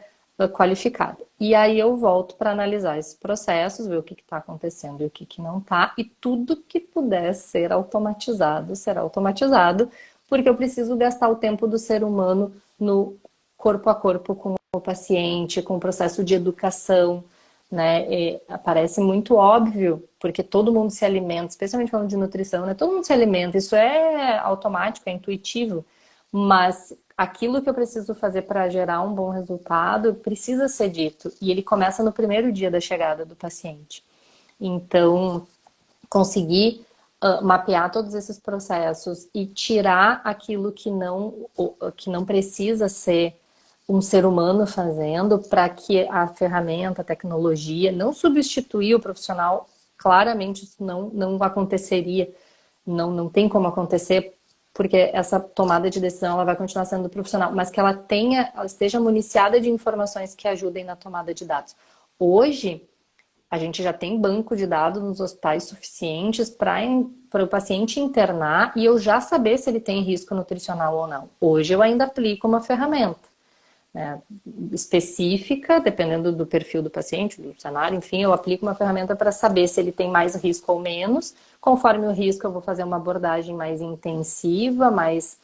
qualificada. E aí eu volto para analisar esses processos, ver o que está acontecendo e o que não está, e tudo que puder ser automatizado, será automatizado, porque eu preciso gastar o tempo do ser humano no corpo a corpo com o paciente, com o processo de educação, né? Parece muito óbvio, porque todo mundo se alimenta, especialmente falando de nutrição, né? Todo mundo se alimenta, isso é automático, é intuitivo, mas aquilo que eu preciso fazer para gerar um bom resultado precisa ser dito, e ele começa no primeiro dia da chegada do paciente. Então, conseguir mapear todos esses processos e tirar aquilo que não precisa ser um ser humano fazendo, para que a ferramenta, a tecnologia, não substituir o profissional. Claramente isso não aconteceria, não tem como acontecer, porque essa tomada de decisão ela vai continuar sendo do profissional, mas que ela esteja municiada de informações que ajudem na tomada de dados. Hoje, a gente já tem banco de dados nos hospitais suficientes para o paciente internar e eu já saber se ele tem risco nutricional ou não. Hoje eu ainda aplico uma ferramenta, né, específica, dependendo do perfil do paciente, do cenário, enfim, eu aplico uma ferramenta para saber se ele tem mais risco ou menos. Conforme o risco, eu vou fazer uma abordagem mais intensiva, mais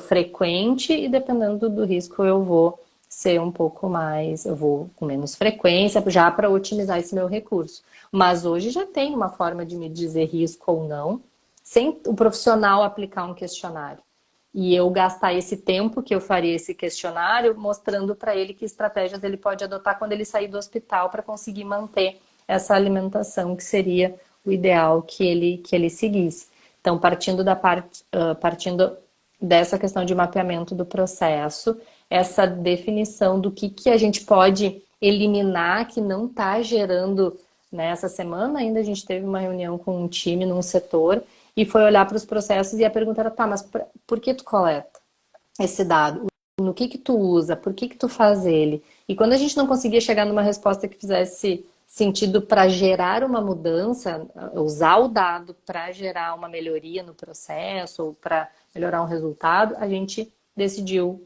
frequente, e dependendo do risco, eu vou ser um pouco mais, eu vou com menos frequência, já para otimizar esse meu recurso. Mas hoje já tem uma forma de me dizer risco ou não, sem o profissional aplicar um questionário. e eu gastar esse tempo que eu faria esse questionário mostrando para ele que estratégias ele pode adotar quando ele sair do hospital para conseguir manter essa alimentação, que seria o ideal que ele seguisse. Então, partindo dessa questão de mapeamento do processo, essa definição do que a gente pode eliminar que não está gerando, né? Essa semana ainda a gente teve uma reunião com um time num setor e foi olhar para os processos e a pergunta era, tá, mas por que tu coleta esse dado? No que tu usa? Por que tu faz ele? E quando a gente não conseguia chegar numa resposta que fizesse sentido para gerar uma mudança, usar o dado para gerar uma melhoria no processo ou para melhorar um resultado, a gente decidiu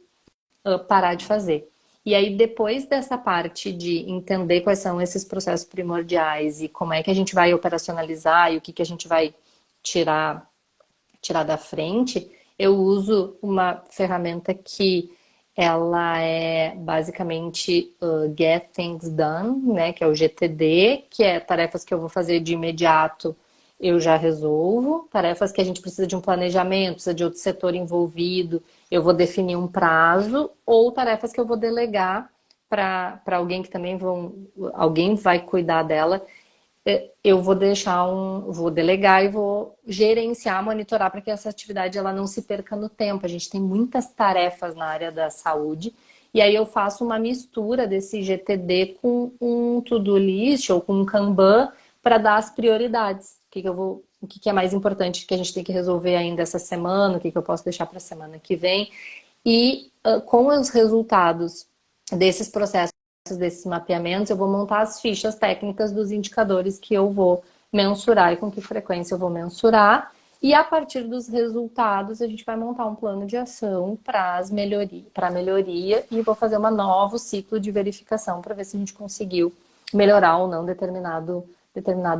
parar de fazer. E aí, depois dessa parte de entender quais são esses processos primordiais e como é que a gente vai operacionalizar e o que a gente vai tirar da frente, eu uso uma ferramenta que ela é basicamente Get Things Done, né, que é o GTD, que é tarefas que eu vou fazer de imediato, eu já resolvo. Tarefas que a gente precisa de um planejamento, precisa de outro setor envolvido, eu vou definir um prazo, ou tarefas que eu vou delegar para alguém que também alguém vai cuidar dela. Eu vou delegar e vou gerenciar, monitorar para que essa atividade ela não se perca no tempo. A gente tem muitas tarefas na área da saúde e aí eu faço uma mistura desse GTD com um to-do list ou com um Kanban para dar as prioridades. O que é mais importante que a gente tem que resolver ainda essa semana, o que eu posso deixar para a semana que vem. E com os resultados desses processos, desses mapeamentos, eu vou montar as fichas técnicas dos indicadores que eu vou mensurar e com que frequência eu vou mensurar. E a partir dos resultados, a gente vai montar um plano de ação para a melhoria e vou fazer um novo ciclo de verificação para ver se a gente conseguiu melhorar ou não determinado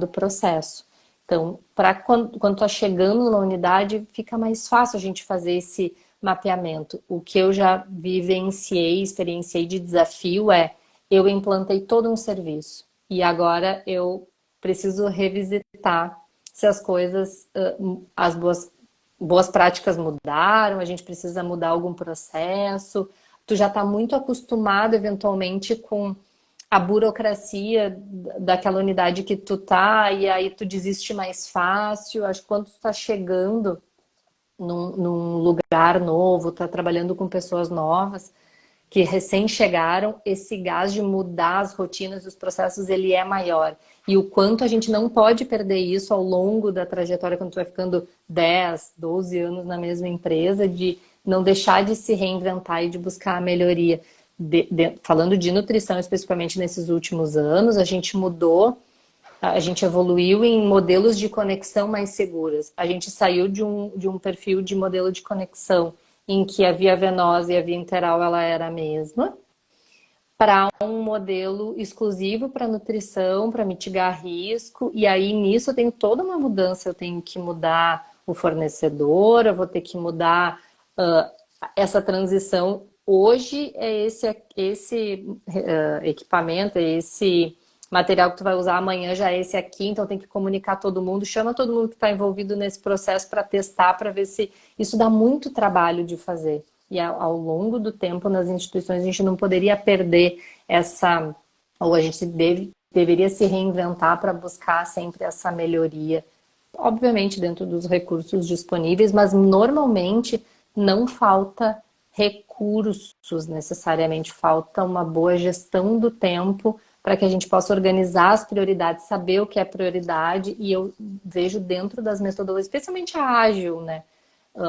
processo. Então, quando está chegando na unidade, fica mais fácil a gente fazer esse mapeamento. O que eu já vivenciei, experienciei de desafio eu implantei todo um serviço e agora eu preciso revisitar se as coisas, as boas práticas mudaram, a gente precisa mudar algum processo. Tu já está muito acostumado, eventualmente, com a burocracia daquela unidade que tu tá, e aí tu desiste mais fácil. Acho que quando tu tá chegando num lugar novo, tá trabalhando com pessoas novas, que recém chegaram, esse gás de mudar as rotinas e os processos, ele é maior. E o quanto a gente não pode perder isso ao longo da trajetória, quando tu vai ficando 10, 12 anos na mesma empresa, de não deixar de se reinventar e de buscar a melhoria. Falando de nutrição especificamente nesses últimos anos, a gente mudou, a gente evoluiu em modelos de conexão mais seguras. A gente saiu de um perfil de modelo de conexão em que a via venosa e a via interal ela era a mesma, para um modelo exclusivo para nutrição, para mitigar risco, e aí nisso eu tenho toda uma mudança, eu tenho que mudar o fornecedor, eu vou ter que mudar essa transição. Hoje é esse equipamento, é esse material que tu vai usar, amanhã já é esse aqui, então tem que comunicar todo mundo, chama todo mundo que está envolvido nesse processo para testar, para ver se isso dá muito trabalho de fazer. E ao longo do tempo nas instituições a gente não poderia perder ou a gente deveria se reinventar para buscar sempre essa melhoria, obviamente dentro dos recursos disponíveis, mas normalmente não falta recursos necessariamente, falta uma boa gestão do tempo para que a gente possa organizar as prioridades, saber o que é prioridade, e eu vejo dentro das metodologias, especialmente a ágil, né?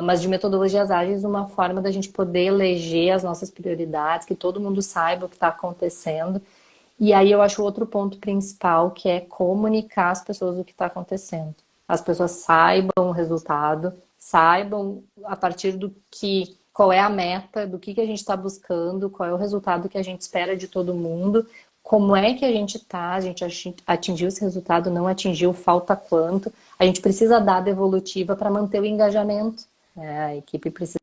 Mas de metodologias ágeis, uma forma da gente poder eleger as nossas prioridades, que todo mundo saiba o que está acontecendo. E aí eu acho outro ponto principal, que é comunicar às pessoas o que está acontecendo. As pessoas saibam o resultado, saibam a partir qual é a meta, do que a gente está buscando, qual é o resultado que a gente espera de todo mundo, como é que a gente está, a gente atingiu esse resultado, não atingiu, falta quanto. A gente precisa dar devolutiva para manter o engajamento. A equipe precisa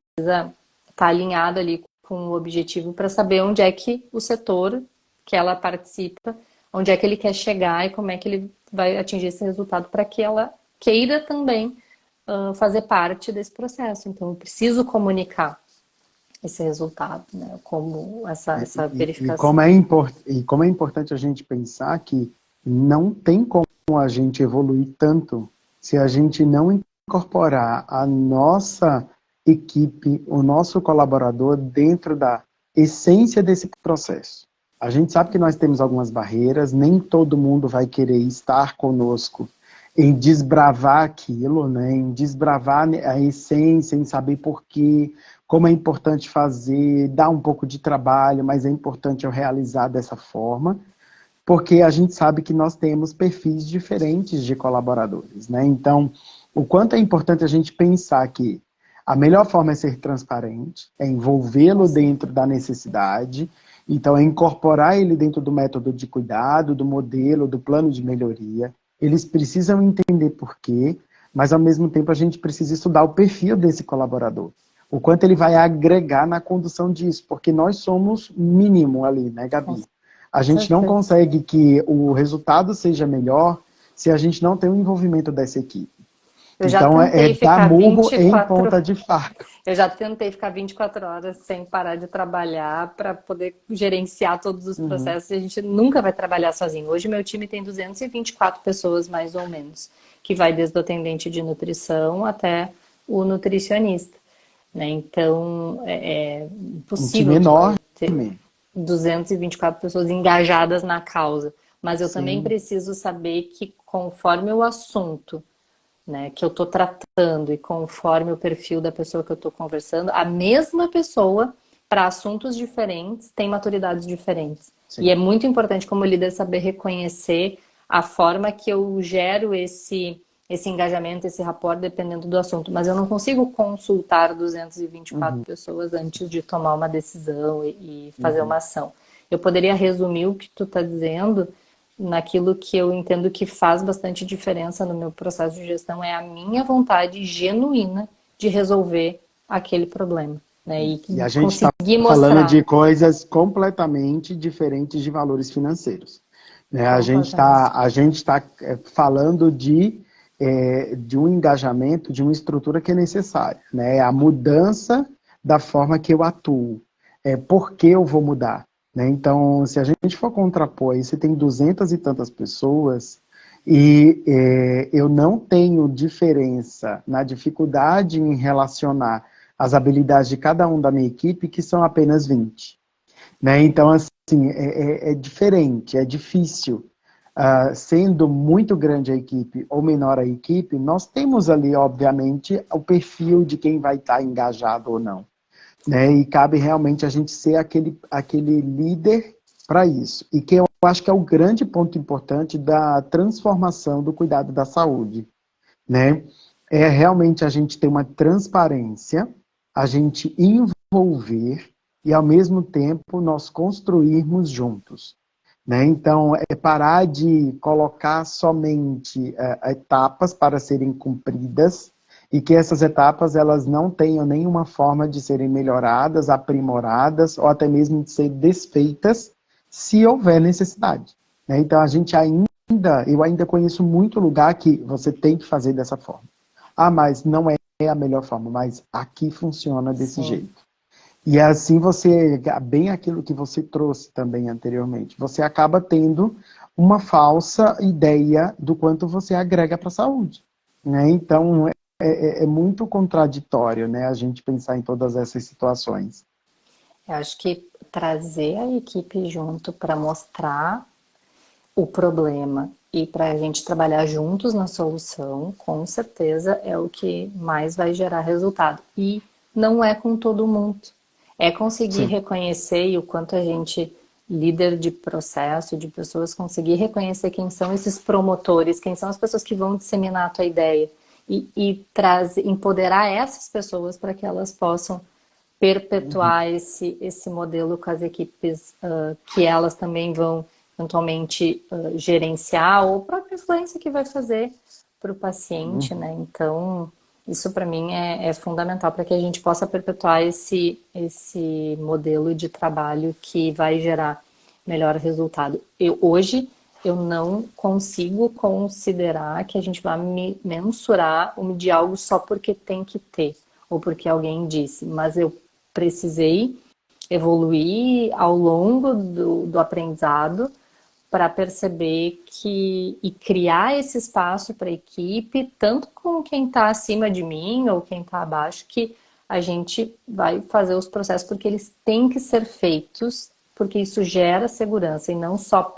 estar alinhada ali com o objetivo para saber onde é que o setor que ela participa, onde é que ele quer chegar e como é que ele vai atingir esse resultado para que ela queira também fazer parte desse processo. Então, eu preciso comunicar esse resultado, né? Como essa E verificação. como e como é importante a gente pensar que não tem como a gente evoluir tanto se a gente não incorporar a nossa equipe, o nosso colaborador dentro da essência desse processo. A gente sabe que nós temos algumas barreiras, nem todo mundo vai querer estar conosco em desbravar aquilo, né? Em desbravar a essência, em saber por quê, como é importante fazer, dá um pouco de trabalho, mas é importante eu realizar dessa forma, porque a gente sabe que nós temos perfis diferentes de colaboradores, né? Então, o quanto é importante a gente pensar que a melhor forma é ser transparente, é envolvê-lo dentro da necessidade, então é incorporar ele dentro do método de cuidado, do modelo, do plano de melhoria. Eles precisam entender por quê, mas ao mesmo tempo a gente precisa estudar o perfil desse colaborador. O quanto ele vai agregar na condução disso, porque nós somos mínimo ali, né, Com Gabi? A gente não certeza. consegue que o resultado seja melhor se a gente não tem o envolvimento dessa equipe. Eu já Então, é tentei dar ficar murro em 24 ponta de faca. Eu já tentei ficar 24 horas sem parar de trabalhar para poder gerenciar todos os Uhum, processos e a gente nunca vai trabalhar sozinho. Hoje meu time tem 224 pessoas, mais ou menos, que vai desde o atendente de nutrição até o nutricionista, né? Então, é um time impossível enorme. ter 224 pessoas engajadas na causa. Mas eu também Sim. preciso saber que conforme o assunto, né, que eu estou tratando e conforme o perfil da pessoa que eu estou conversando, a mesma pessoa, para assuntos diferentes, tem maturidades diferentes. E Sim. é muito importante, como líder, saber reconhecer a forma que eu gero esse engajamento, esse rapport, dependendo do assunto. Mas eu não consigo consultar 224 Uhum, pessoas antes de tomar uma decisão e fazer uma uhum. ação. Eu poderia resumir o que tu está dizendo naquilo que eu entendo que faz bastante diferença no meu processo de gestão, é a minha vontade genuína de resolver aquele problema, né? E E a gente está conseguir falando de mostrar coisas completamente diferentes de valores financeiros. Né? completamente. A gente tá falando de um engajamento, de uma estrutura que é necessária. Né? A mudança da forma que eu atuo. Por que eu vou mudar? Né? Então, se a gente for contrapor aí, você tem 200 e tantas pessoas e eu não tenho diferença na dificuldade em relacionar as habilidades de cada um da minha equipe, que são apenas 20. Né? Então, assim, é diferente, é difícil. Sendo muito grande a equipe ou menor a equipe, nós temos ali, obviamente, o perfil de quem vai estar engajado ou não. Né? E cabe realmente a gente ser aquele líder para isso. E que eu acho que é o grande ponto importante da transformação do cuidado da saúde. Né? É realmente a gente ter uma transparência, a gente envolver e, ao mesmo tempo, nós construirmos juntos. Né? Então, é parar de colocar somente etapas para serem cumpridas e que essas etapas elas não tenham nenhuma forma de serem melhoradas, aprimoradas ou até mesmo de ser desfeitas se houver necessidade. Né? Então, a gente eu ainda conheço muito lugar que você tem que fazer dessa forma. Ah, mas não é a melhor forma, mas aqui funciona desse Sim. jeito. E assim você, bem aquilo que você trouxe também anteriormente, você acaba tendo uma falsa ideia do quanto você agrega para a saúde. Né? Então, é muito contraditório, né, a gente pensar em todas essas situações. Eu acho que trazer a equipe junto para mostrar o problema e para a gente trabalhar juntos na solução, com certeza é o que mais vai gerar resultado. E não é com todo mundo. É conseguir Sim. reconhecer e o quanto a gente, líder de processo, de pessoas, conseguir reconhecer quem são esses promotores, quem são as pessoas que vão disseminar a tua ideia empoderar essas pessoas para que elas possam Uhum. perpetuar esse modelo com as equipes que elas também vão eventualmente gerenciar ou a própria influência que vai fazer para o paciente, Uhum. né? Então, isso para mim é fundamental para que a gente possa perpetuar esse modelo de trabalho que vai gerar melhor resultado. Hoje, eu não consigo considerar que a gente vai mensurar ou medir algo só porque tem que ter, ou porque alguém disse, mas eu precisei evoluir ao longo do aprendizado para perceber que e criar esse espaço para a equipe, tanto com quem está acima de mim ou quem está abaixo, que a gente vai fazer os processos porque eles têm que ser feitos, porque isso gera segurança e não só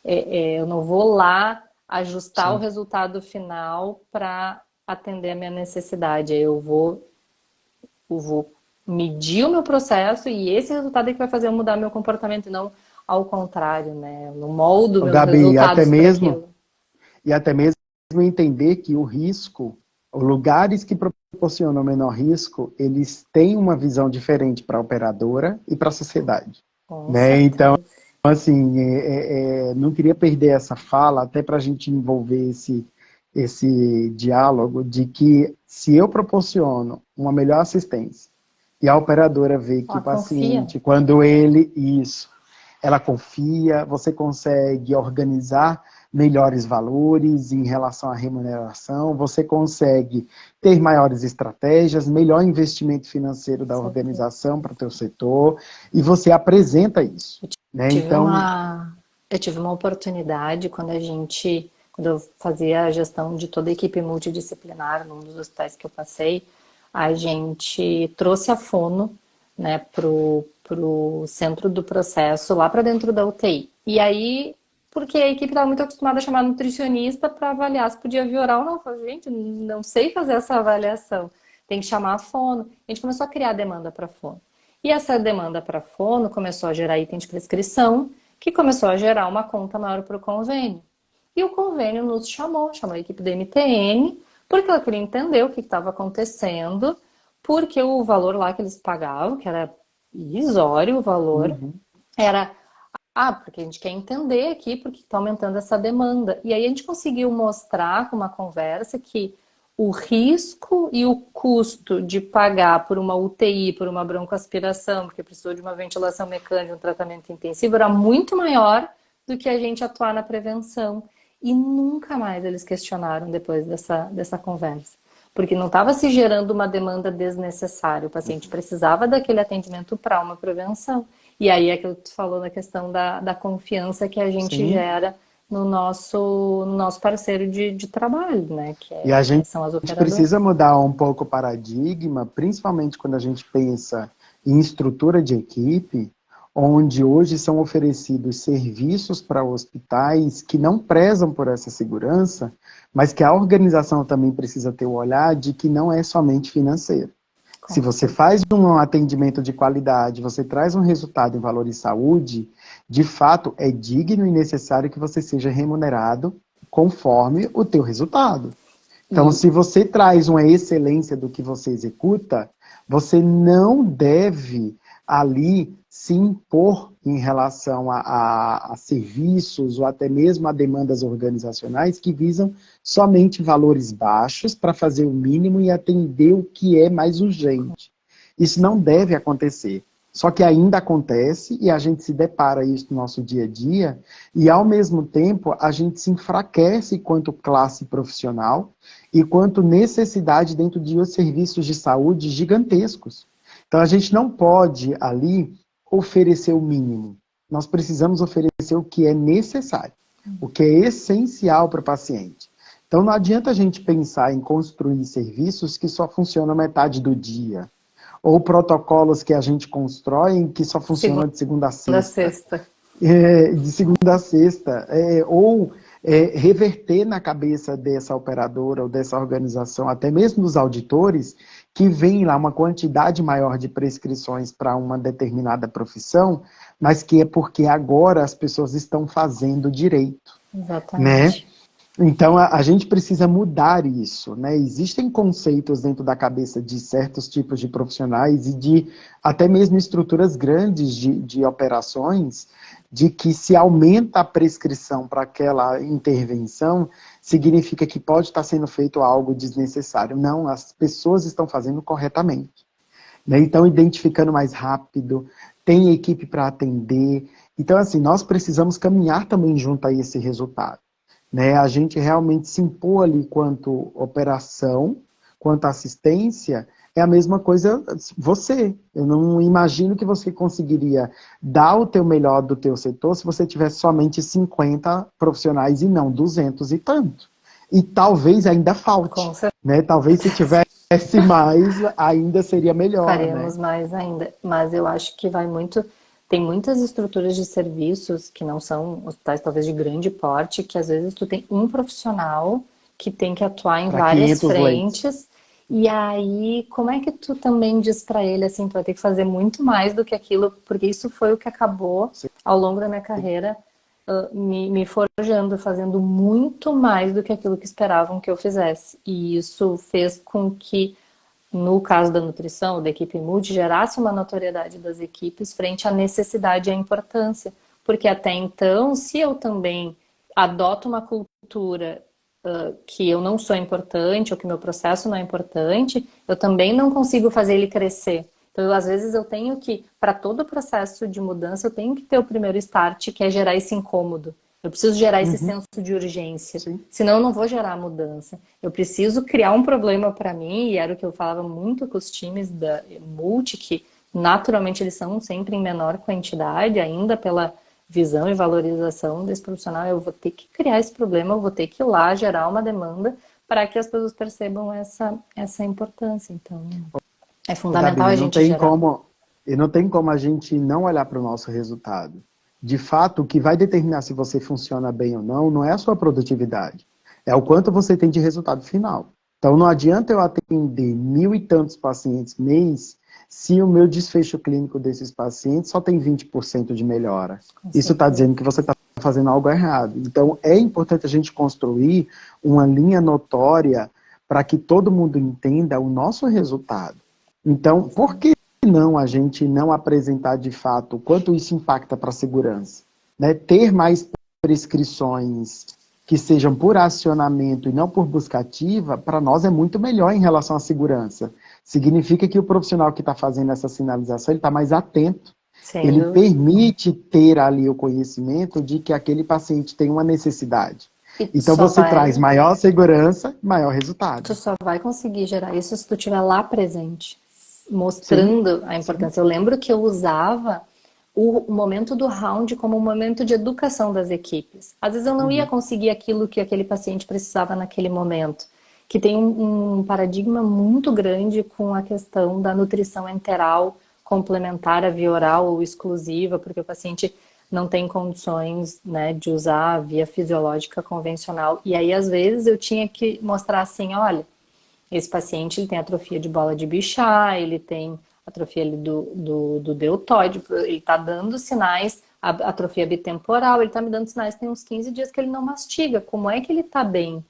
eu não vou lá ajustar o Sim. resultado final para atender a minha necessidade. Eu vou medir o meu processo e esse resultado é que vai fazer eu mudar meu comportamento e não ao contrário, né? Eu não moldo Ô, meus Gabi, resultados para aquilo. e até mesmo entender que o risco, os lugares que proporcionam menor risco, eles têm uma visão diferente para a operadora e para a sociedade, Com né? Então, certeza. assim, não queria perder essa fala, até para a gente envolver esse diálogo de que se eu proporciono uma melhor assistência e a operadora vê que Ela o confia. paciente, quando ele, isso, ela confia, você consegue organizar melhores valores em relação à remuneração, você consegue ter maiores estratégias, melhor investimento financeiro da Certeza. organização para o teu setor, e você apresenta isso, né? Tive Então, uma, eu tive uma oportunidade quando eu fazia a gestão de toda a equipe multidisciplinar num dos hospitais que eu passei, a gente trouxe a fono, né, pro centro do processo, lá para dentro da UTI. E aí, porque a equipe estava muito acostumada a chamar nutricionista para avaliar se podia vir oral ou não. Eu falei, gente, não sei fazer essa avaliação. Tem que chamar a fono. A gente começou a criar demanda para fono. E essa demanda para fono começou a gerar item de prescrição, que começou a gerar uma conta maior para o convênio. E o convênio nos chamou a equipe da MTN, porque ela queria entender o que estava acontecendo, porque o valor lá que eles pagavam, que era irrisório o valor, uhum. era, porque a gente quer entender aqui porque está aumentando essa demanda. E aí a gente conseguiu mostrar com uma conversa que o risco e o custo de pagar por uma UTI, por uma broncoaspiração, porque precisou de uma ventilação mecânica, um tratamento intensivo, era muito maior do que a gente atuar na prevenção. E nunca mais eles questionaram depois dessa conversa. Porque não estava se gerando uma demanda desnecessária. O paciente precisava daquele atendimento para uma prevenção. E aí é que tu falou na questão da confiança que a gente Sim. gera no nosso parceiro de trabalho, né? E a Que gente são as precisa operadoras. mudar um pouco o paradigma, principalmente quando a gente pensa em estrutura de equipe, onde hoje são oferecidos serviços para hospitais que não prezam por essa segurança, mas que a organização também precisa ter o olhar de que não é somente financeiro. Se Com você certeza. faz um atendimento de qualidade, você traz um resultado em valor de saúde, de fato é digno e necessário que você seja remunerado conforme o teu resultado. Então, E se você traz uma excelência do que você executa, você não deve ali se impor em relação a serviços ou até mesmo a demandas organizacionais que visam somente valores baixos para fazer o mínimo e atender o que é mais urgente. Isso não sim, deve acontecer. Só que ainda acontece e a gente se depara isso no nosso dia a dia e, ao mesmo tempo, a gente se enfraquece quanto classe profissional e quanto necessidade dentro de serviços de saúde gigantescos. Então, a gente não pode ali oferecer o mínimo. Nós precisamos oferecer o que é necessário, o que é essencial para o paciente. Então, não adianta a gente pensar em construir serviços que só funcionam metade do dia, ou protocolos que a gente constrói que só segunda funcionam de segunda a a sexta, sexta. de segunda a sexta, ou reverter na cabeça dessa operadora ou dessa organização, até mesmo dos auditores, que vem lá uma quantidade maior de prescrições para uma determinada profissão, mas que é porque agora as pessoas estão fazendo direito, né? Exatamente. Então, a gente precisa mudar isso, né? Existem conceitos dentro da cabeça de certos tipos de profissionais e de até mesmo estruturas grandes de operações, de que se aumenta a prescrição para aquela intervenção, significa que pode estar sendo feito algo desnecessário. Não, as pessoas estão fazendo corretamente, né? Então, identificando mais rápido, tem equipe para atender, Então, assim, nós precisamos caminhar também junto a esse resultado, né? A gente realmente se impor ali quanto operação, quanto assistência, é a mesma coisa você. Eu não imagino que você conseguiria dar o teu melhor do teu setor se você tivesse somente 50 profissionais e não 200 e tanto. E talvez ainda Com falte, certeza. né? Talvez se tivesse mais, ainda seria melhor, né? Faremos mais ainda, mas eu acho que vai muito. Tem muitas estruturas de serviços que não são hospitais, talvez de grande porte, que às vezes tu tem um profissional que tem que atuar em Para várias 500 leitos. frentes, e aí como é que tu também diz para ele assim, tu vai ter que fazer muito mais do que aquilo, porque isso foi o que acabou ao longo da minha carreira me forjando, fazendo muito mais do que aquilo que esperavam que eu fizesse. E isso fez com que no caso da nutrição, da equipe multi, gerasse uma notoriedade das equipes frente à necessidade e à importância. Porque até então, se eu também adoto uma cultura que eu não sou importante, ou que meu processo não é importante, eu também não consigo fazer ele crescer. Então, às vezes, eu tenho que, para todo o processo de mudança, eu tenho que ter o primeiro start, que é gerar esse incômodo. Eu preciso gerar esse Uhum, senso de urgência. sim. Senão, eu não vou gerar mudança. Eu preciso criar um problema para mim, e era o que eu falava muito com os times da Multi, que naturalmente eles são sempre em menor quantidade, ainda pela visão e valorização desse profissional. Eu vou ter que criar esse problema, eu vou ter que ir lá gerar uma demanda para que as pessoas percebam essa importância. Então, é Ô, fundamental Gabi, a gente gerar. e não tem como a gente não olhar para o nosso resultado. De fato, o que vai determinar se você funciona bem ou não, não é a sua produtividade, é o quanto você tem de resultado final. Então, não adianta eu atender 1.000 e tantos pacientes mês se o meu desfecho clínico desses pacientes só tem 20% de melhora. Com Isso está certeza. dizendo que você está fazendo algo errado. Então, é importante a gente construir uma linha notória para que todo mundo entenda o nosso resultado. Então, por que não a gente não apresentar de fato o quanto isso impacta para a segurança? Né? Ter mais prescrições que sejam por acionamento e não por buscativa, para nós é muito melhor em relação à segurança. Significa que o profissional que está fazendo essa sinalização, ele está mais atento. Sem Ele dúvida. permite ter ali o conhecimento de que aquele paciente tem uma necessidade. E Então você traz maior segurança, maior resultado. tu só vai conseguir gerar isso se tu estiver lá presente, Sim, mostrando a sim. importância. Eu lembro que eu usava o momento do round como um momento de educação das equipes. Às vezes eu não ia Uhum. conseguir aquilo que aquele paciente precisava naquele momento, que tem um paradigma muito grande com a questão da nutrição enteral complementar à via oral ou exclusiva, porque o paciente não tem condições, né, de usar a via fisiológica convencional. E aí, às vezes, eu tinha que mostrar assim, olha, esse paciente ele tem atrofia de bola de Bichat, ele tem atrofia ali do deltoide, ele está dando sinais, atrofia bitemporal, ele está me dando sinais, tem uns 15 dias que ele não mastiga. Como é que ele está bem?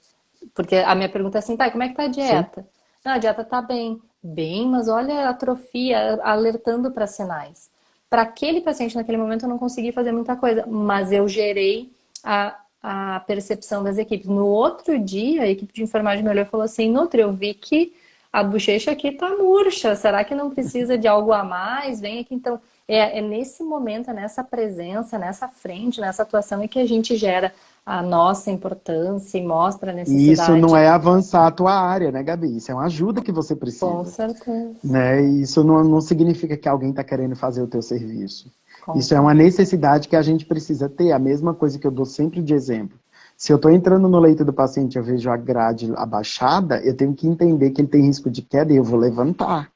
Porque a minha pergunta é assim, tá, como é que tá a Sim. dieta? Não, a dieta tá bem. Bem, mas olha a atrofia alertando para sinais. Para aquele paciente naquele momento eu não consegui fazer muita coisa, mas eu gerei a percepção das equipes. No outro dia, a equipe de enfermagem me olhou e falou assim, Nutri, eu vi que a bochecha aqui tá murcha, será que não precisa de algo a mais? Vem aqui então. É nesse momento, é nessa presença, nessa frente, nessa atuação é que a gente gera a nossa importância e mostra a E isso não necessidade. é avançar a tua área, né, Gabi? Isso é uma ajuda que você Com precisa. certeza, Né? E isso não significa que alguém está querendo fazer o teu serviço. com Isso é uma certeza. necessidade que a gente precisa ter. A mesma coisa que eu dou sempre de exemplo. Se eu estou entrando no leito do paciente e eu vejo a grade abaixada, eu tenho que entender que ele tem risco de queda e eu vou levantar.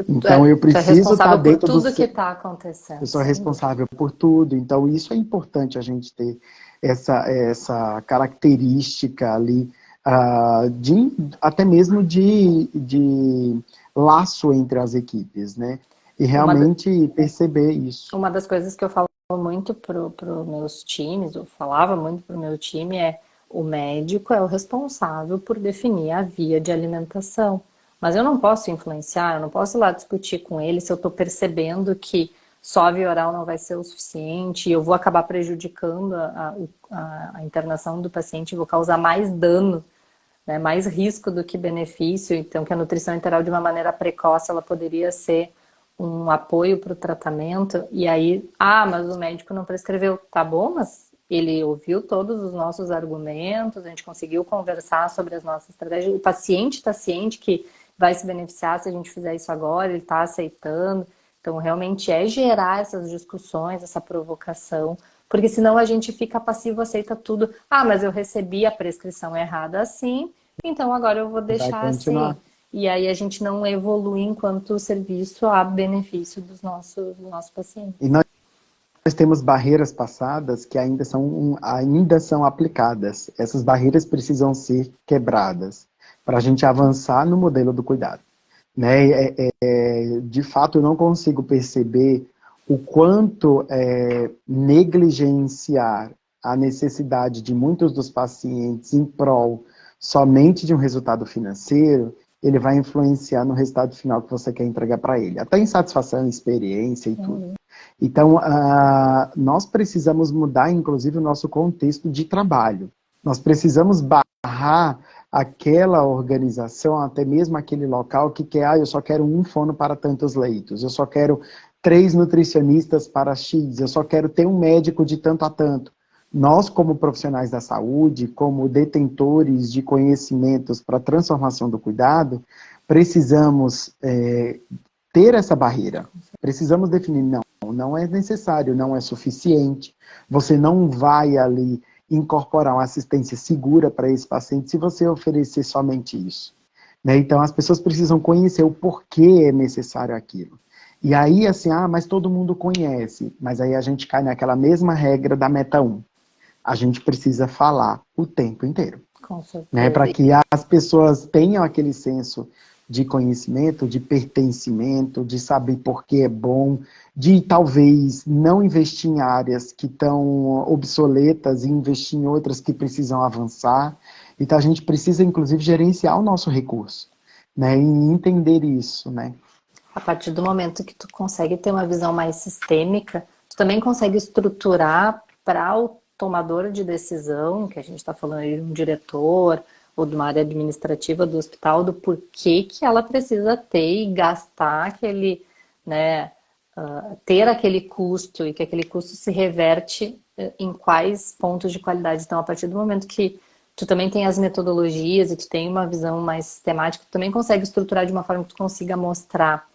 Então eu Tu é preciso estar responsável por dentro do. tudo que está Eu acontecendo, sou sem dúvida. responsável por tudo. Então isso é importante a gente ter essa característica ali, até mesmo de laço entre as equipes, né? E Uma, realmente perceber isso. uma das coisas que eu falo muito pro meus times, eu falava muito pro meu time, é o médico é o responsável por definir a via de alimentação. Mas eu não posso influenciar, eu não posso ir lá discutir com ele se eu estou percebendo que só a via oral não vai ser o suficiente e eu vou acabar prejudicando a internação do paciente, vou causar mais dano, né, mais risco do que benefício. Então, que a nutrição enteral, de uma maneira precoce, ela poderia ser um apoio para o tratamento, e aí, mas o médico não prescreveu. Tá bom, mas ele ouviu todos os nossos argumentos, a gente conseguiu conversar sobre as nossas estratégias, o paciente está ciente que vai se beneficiar se a gente fizer isso agora, ele está aceitando. Então, realmente é gerar essas discussões, essa provocação, porque senão a gente fica passivo, aceita tudo. Mas eu recebi a prescrição errada assim, então agora eu vou Vai deixar assim. continuar. E aí a gente não evolui enquanto serviço a benefício dos nossos pacientes. E nós temos barreiras passadas que ainda são aplicadas. Essas barreiras precisam ser quebradas para a gente avançar no modelo do cuidado. Né? De fato, eu não consigo perceber o quanto negligenciar a necessidade de muitos dos pacientes em prol somente de um resultado financeiro, ele vai influenciar no resultado final que você quer entregar para ele. Até em satisfação, experiência e tudo. Então, nós precisamos mudar, inclusive, o nosso contexto de trabalho. Nós precisamos barrar aquela organização, até mesmo aquele local que quer, eu só quero um fono para tantos leitos, eu só quero 3 nutricionistas para X, eu só quero ter um médico de tanto a tanto. Nós, como profissionais da saúde, como detentores de conhecimentos para a transformação do cuidado, precisamos ter essa barreira. Precisamos definir, não é necessário, não é suficiente. Você não vai ali incorporar uma assistência segura para esse paciente se você oferecer somente isso. Né? Então, as pessoas precisam conhecer o porquê é necessário aquilo. E aí, assim, mas todo mundo conhece. Mas aí a gente cai naquela mesma regra da meta 1. A gente precisa falar o tempo inteiro. Com certeza. Né? Para que as pessoas tenham aquele senso de conhecimento, de pertencimento, de saber por que é bom, de talvez não investir em áreas que estão obsoletas e investir em outras que precisam avançar. Então a gente precisa, inclusive, gerenciar o nosso recurso, né? E entender isso, né? A partir do momento que tu consegue ter uma visão mais sistêmica, tu também consegue estruturar para o tomador de decisão, que a gente está falando aí de um diretor ou de uma área administrativa do hospital, do porquê que ela precisa ter e gastar aquele, né, ter aquele custo e que aquele custo se reverte em quais pontos de qualidade. Então, a partir do momento que tu também tem as metodologias e tu tem uma visão mais sistemática, tu também consegue estruturar de uma forma que tu consiga mostrar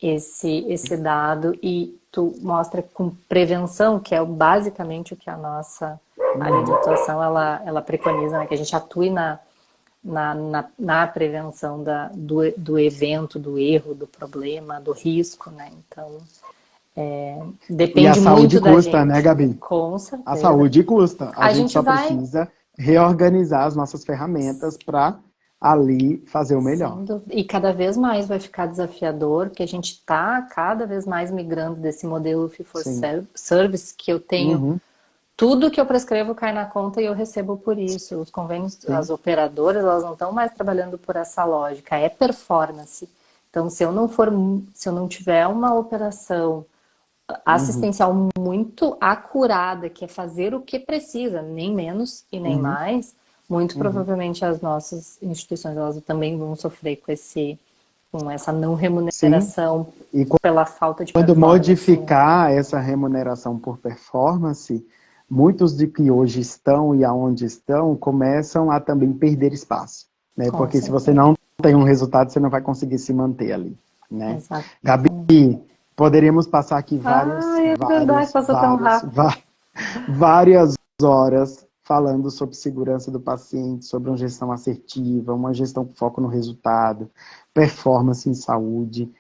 esse dado e tu mostra com prevenção, que é basicamente o que a nossa área de atuação ela preconiza, né? Que a gente atue na prevenção do evento, do erro, do problema, do risco, né? Então, E a depende saúde muito da custa, gente. né, Gabi? Com A certeza. saúde custa. A A gente gente só vai... precisa reorganizar as nossas ferramentas para ali fazer o melhor. E cada vez mais vai ficar desafiador, porque a gente está cada vez mais migrando desse modelo fee for Sim. service, que eu tenho Uhum. tudo que eu prescrevo cai na conta e eu recebo por isso. Os convênios, Sim. as operadoras, elas não estão mais trabalhando por essa lógica, é performance. Então, se eu não tiver uma operação assistencial muito acurada, que é fazer o que precisa, nem menos e nem Uhum. mais, muito Uhum. provavelmente as nossas instituições elas também vão sofrer com essa não Sim. remuneração E pela falta de quando performance, né? modificar essa remuneração por performance, muitos de que hoje estão e aonde estão começam a também perder espaço, né? Com Porque se você certeza. não tem um resultado, você não vai conseguir se manter ali, né? Exato. Gabi, poderíamos passar aqui É verdade, passou tão rápido. várias horas falando sobre segurança do paciente, sobre uma gestão assertiva, uma gestão com foco no resultado, performance em saúde.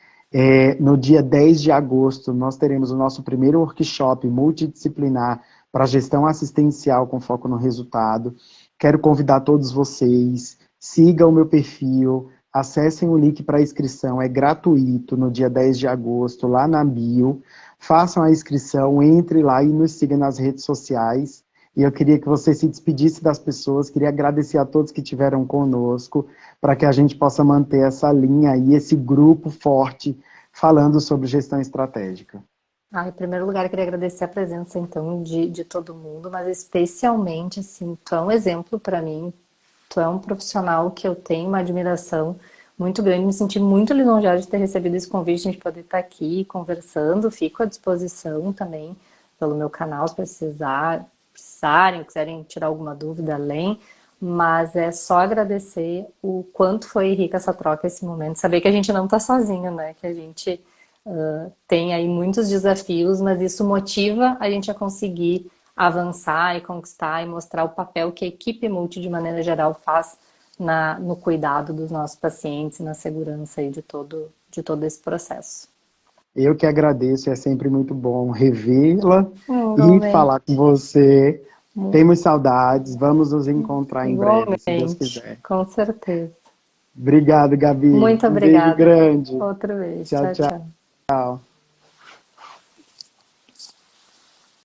No dia 10 de agosto, nós teremos o nosso primeiro workshop multidisciplinar para gestão assistencial com foco no resultado. Quero convidar todos vocês, sigam o meu perfil, acessem o link para inscrição, é gratuito no dia 10 de agosto, lá na bio. Façam a inscrição, entre lá e nos siga nas redes sociais. E eu queria que você se despedisse das pessoas, queria agradecer a todos que estiveram conosco, para que a gente possa manter essa linha e esse grupo forte falando sobre gestão estratégica. Em primeiro lugar, eu queria agradecer a presença, então, de todo mundo, mas especialmente, assim, tu é um exemplo para mim, tu é um profissional que eu tenho uma admiração, muito grande. Me senti muito lisonjeada de ter recebido esse convite, de poder estar aqui conversando. Fico à disposição também pelo meu canal, se precisarem, ou quiserem tirar alguma dúvida além. Mas é só agradecer o quanto foi rica essa troca, esse momento. Saber que a gente não está sozinho, né? Que a gente tem aí muitos desafios, mas isso motiva a gente a conseguir avançar e conquistar e mostrar o papel que a equipe multi, de maneira geral, faz no cuidado dos nossos pacientes e na segurança aí de todo esse processo. Eu que agradeço, é sempre muito bom revê-la e falar Igualmente. com você. Temos saudades, vamos nos encontrar em breve, se Deus Igualmente, quiser. com certeza. Obrigado, Gabi. Muito Um beijo obrigada. grande. Outro beijo. Tchau, Tchau, tchau. tchau.